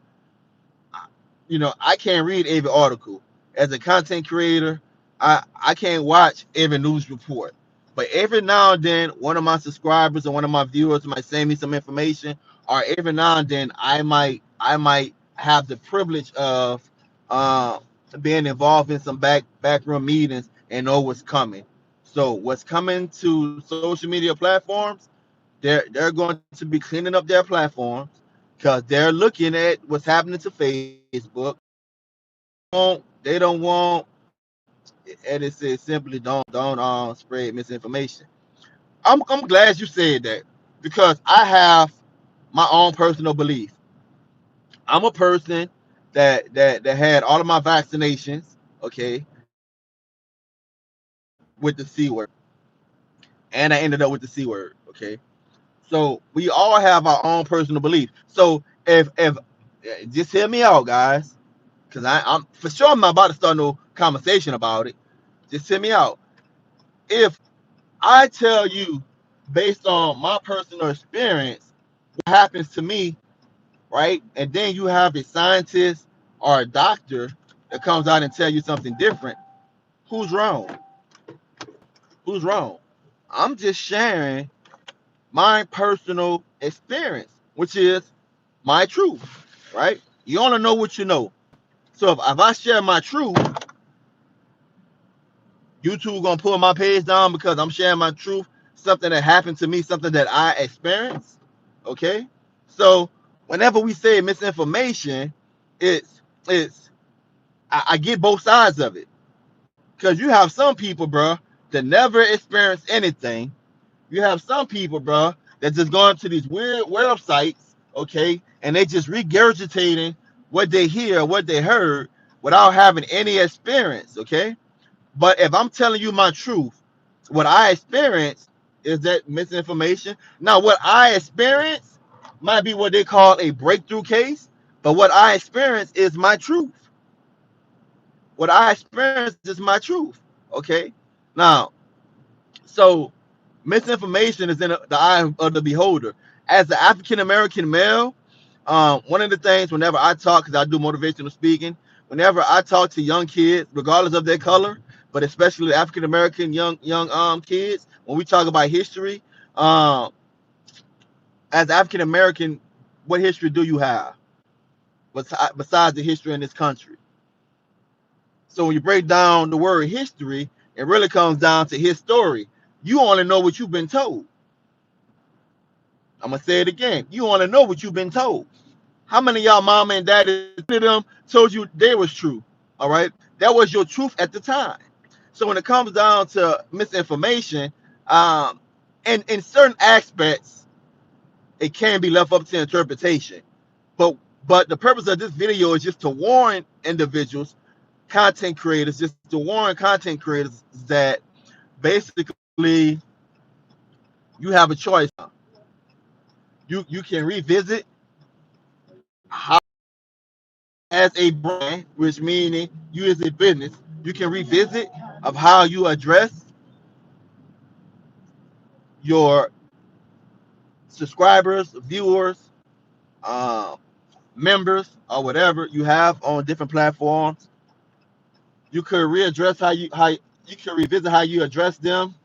I can't read every article. As a content creator, I can't watch every news report. But every now and then, one of my subscribers or one of my viewers might send me some information, or every now and then I might have the privilege of uh, being involved in some backroom meetings and know what's coming. So what's coming to social media platforms, they're going to be cleaning up their platforms because they're looking at what's happening to Facebook. They don't want, and it says simply don't spread misinformation. I'm glad you said that because I have my own personal belief. I'm a person that had all of my vaccinations, okay, with the C word, and I ended up with the C word, okay. So we all have our own personal belief. So if just hear me out, guys, because I'm for sure I'm not about to start no conversation about it. Just hear me out. If I tell you based on my personal experience what happens to me, right? And then you have a scientist or a doctor that comes out and tell you something different. Who's wrong? Who's wrong? I'm just sharing my personal experience, which is my truth, right? You only know what you know. So if I share my truth, YouTube gonna pull my page down because I'm sharing my truth, something that happened to me, something that I experienced. Okay, so whenever we say misinformation, it's I get both sides of it because you have some people, bro, that never experienced anything. You have some people, bro, that just going to these weird websites, okay, and they just regurgitating what they hear, what they heard, without having any experience, okay. But if I'm telling you my truth, what I experienced is that misinformation. Now, what I experienced might be what they call a breakthrough case, but what I experienced is my truth. What I experienced is my truth. Okay. Now, so misinformation is in the eye of the beholder. As an African American male, one of the things whenever I talk, because I do motivational speaking, whenever I talk to young kids, regardless of their color, but especially African American young kids. When we talk about history, um, as African American, what history do you have besides the history in this country? So when you break down the word history, it really comes down to his story. You only know what you've been told. I'm gonna say it again. You only know what you've been told. How many of y'all mama and daddy them told you they was true? All right, that was your truth at the time. So when it comes down to misinformation, um, and in certain aspects, it can be left up to interpretation. But but the purpose of this video is just to warn individuals, content creators, just to warn content creators that basically you have a choice. You can revisit how as a brand, which meaning you as a business, you can revisit of how you address your subscribers, viewers, um, members, or whatever you have on different platforms. You could readdress how you can revisit how you address them,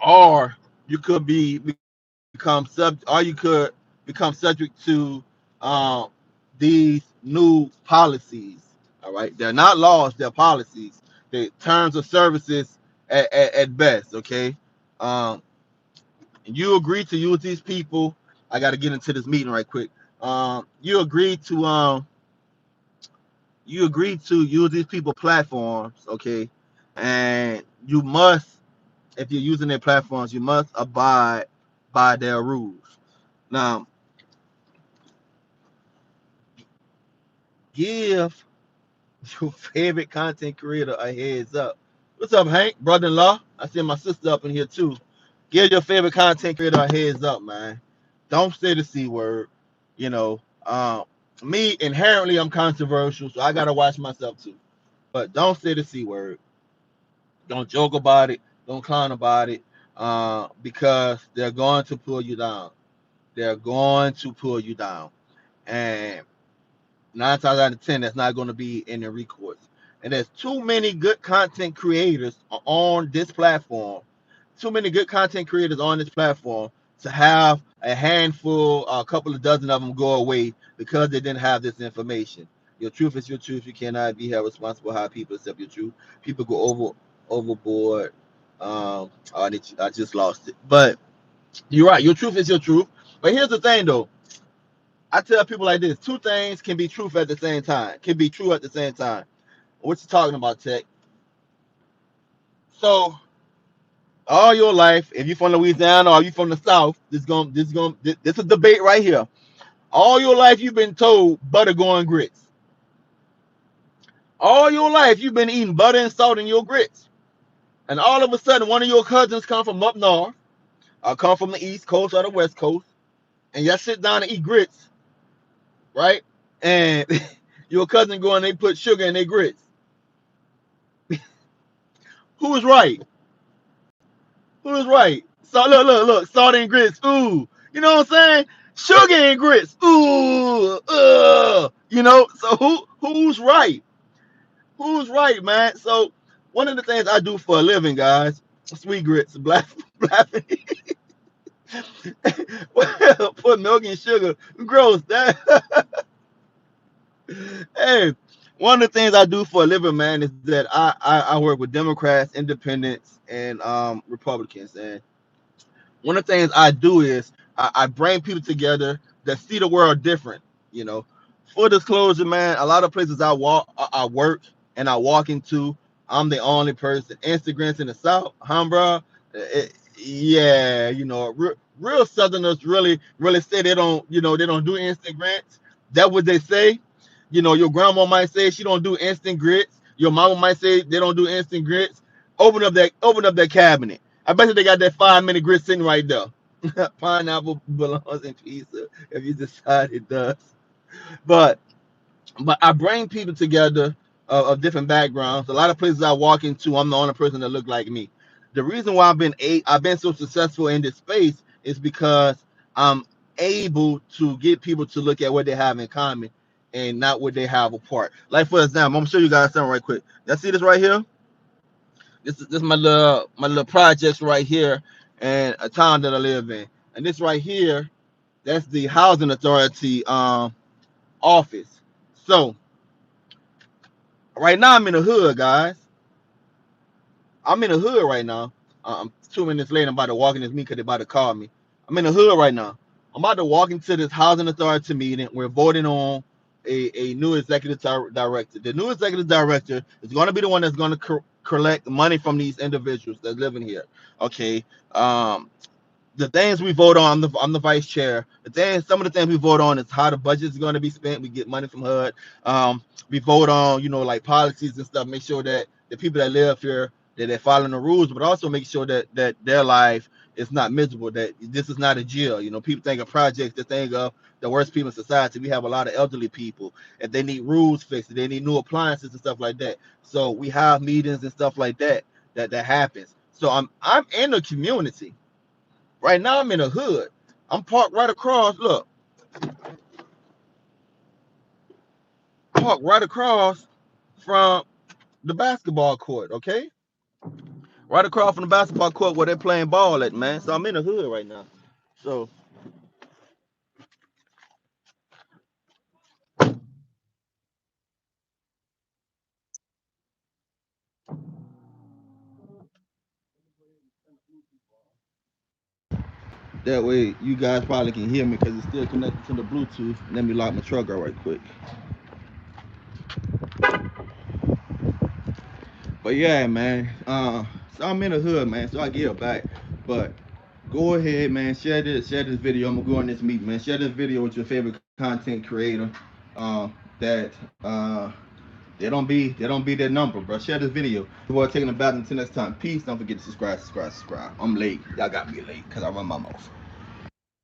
or you could become sub, or you could become subject to um, these new policies. All right, they're not laws; they're policies. The terms of services at best. Okay, um, you agree to use these people. I got to get into this meeting right quick. You agree to use these people platforms. Okay, and you must, if you're using their platforms, you must abide by their rules. Now, give your favorite content creator a heads up. What's up, Hank? Brother-in-law. I see my sister up in here too. Give your favorite content creator a heads up, man. Don't say the C word. You know, me inherently I'm controversial, so I gotta watch myself too. But don't say the C word. Don't joke about it. Don't clown about it. Because they're going to pull you down. They're going to pull you down. And 9 times out of 10, that's not going to be in the recourse. And there's too many good content creators on this platform. Too many good content creators on this platform to have a handful, a couple of dozen of them go away because they didn't have this information. Your truth is your truth. You cannot be held responsible how people accept your truth. People go overboard. I just lost it. But you're right. Your truth is your truth. But here's the thing, though. I tell people like this: two things can be truth at the same time. Can be true at the same time. What you talking about, Tech? So all your life, if you're from Louisiana or you from the South, this is a debate right here. All your life you've been told butter going grits. All your life you've been eating butter and salt in your grits. And all of a sudden one of your cousins come from up north, or come from the East Coast or the West Coast, and y'all sit down and eat grits, right? And your cousin go and they put sugar in their grits. Who is right? Who is right? So look, salt and grits. Ooh, you know what I'm saying? Sugar and grits. Ooh, you know. So who's right? Who's right, man? So one of the things I do for a living, guys, sweet grits, blasphemy. Put milk and sugar. Gross. That hey, one of the things I do for a living, man, is that I work with Democrats, Independents, and Republicans, and one of the things I do is I bring people together that see the world different. You know, full disclosure, man, a lot of places I work and I walk into, I'm the only person. Instagrams in the South, huh, bro? Yeah, you know, real Southerners really say they don't, they don't do Instagrams. That's what they say. You know, your grandma might say she don't do instant grits. Your mama might say they don't do instant grits. Open up that cabinet. I bet you they got that 5-minute grit sitting right there. Pineapple belongs in pizza if you decide it does. But I bring people together of different backgrounds. A lot of places I walk into, I'm the only person that look like me. The reason why I've been so successful in this space is because I'm able to get people to look at what they have in common and not what they have apart. Like for example, I'm gonna show you guys something right quick. Y'all see this right here? This is my little projects right here, and a town that I live in. And this right here, that's the housing authority office. So right now I'm in the hood, guys. I'm in the hood right now. I'm 2 minutes late. I'm about to walk in this meeting because they're about to call me. I'm in the hood right now. I'm about to walk into this housing authority meeting. We're voting on a new executive director. The new executive director is going to be the one that's going to collect money from these individuals that live in here. Okay. The things we vote on, I'm the vice chair. Some of the things we vote on is how the budget is going to be spent. We get money from HUD. We vote on, like policies and stuff. Make sure that the people that live here that they're following the rules, but also make sure that their life is not miserable. That this is not a jail. People think of projects. They think of the worst people in society. We have a lot of elderly people, and they need rules fixed. They need new appliances and stuff like that. So we have meetings and stuff like that. That happens. So I'm in the community. Right now, I'm in the hood. I'm parked right across. Look, parked right across from the basketball court. Okay, right across from the basketball court where they're playing ball at, man. So I'm in the hood right now. So that way, you guys probably can hear me because it's still connected to the Bluetooth. Let me lock my truck out right quick. But yeah, man. So I'm in the hood, man. So I get back, but go ahead, man. Share this video. I'm gonna go on this meeting, man. Share this video with your favorite content creator. That they don't be their number, bro. Share this video. Boy, taking a bath until next time. Peace. Don't forget to subscribe. I'm late. Y'all got me late because I run my mouth.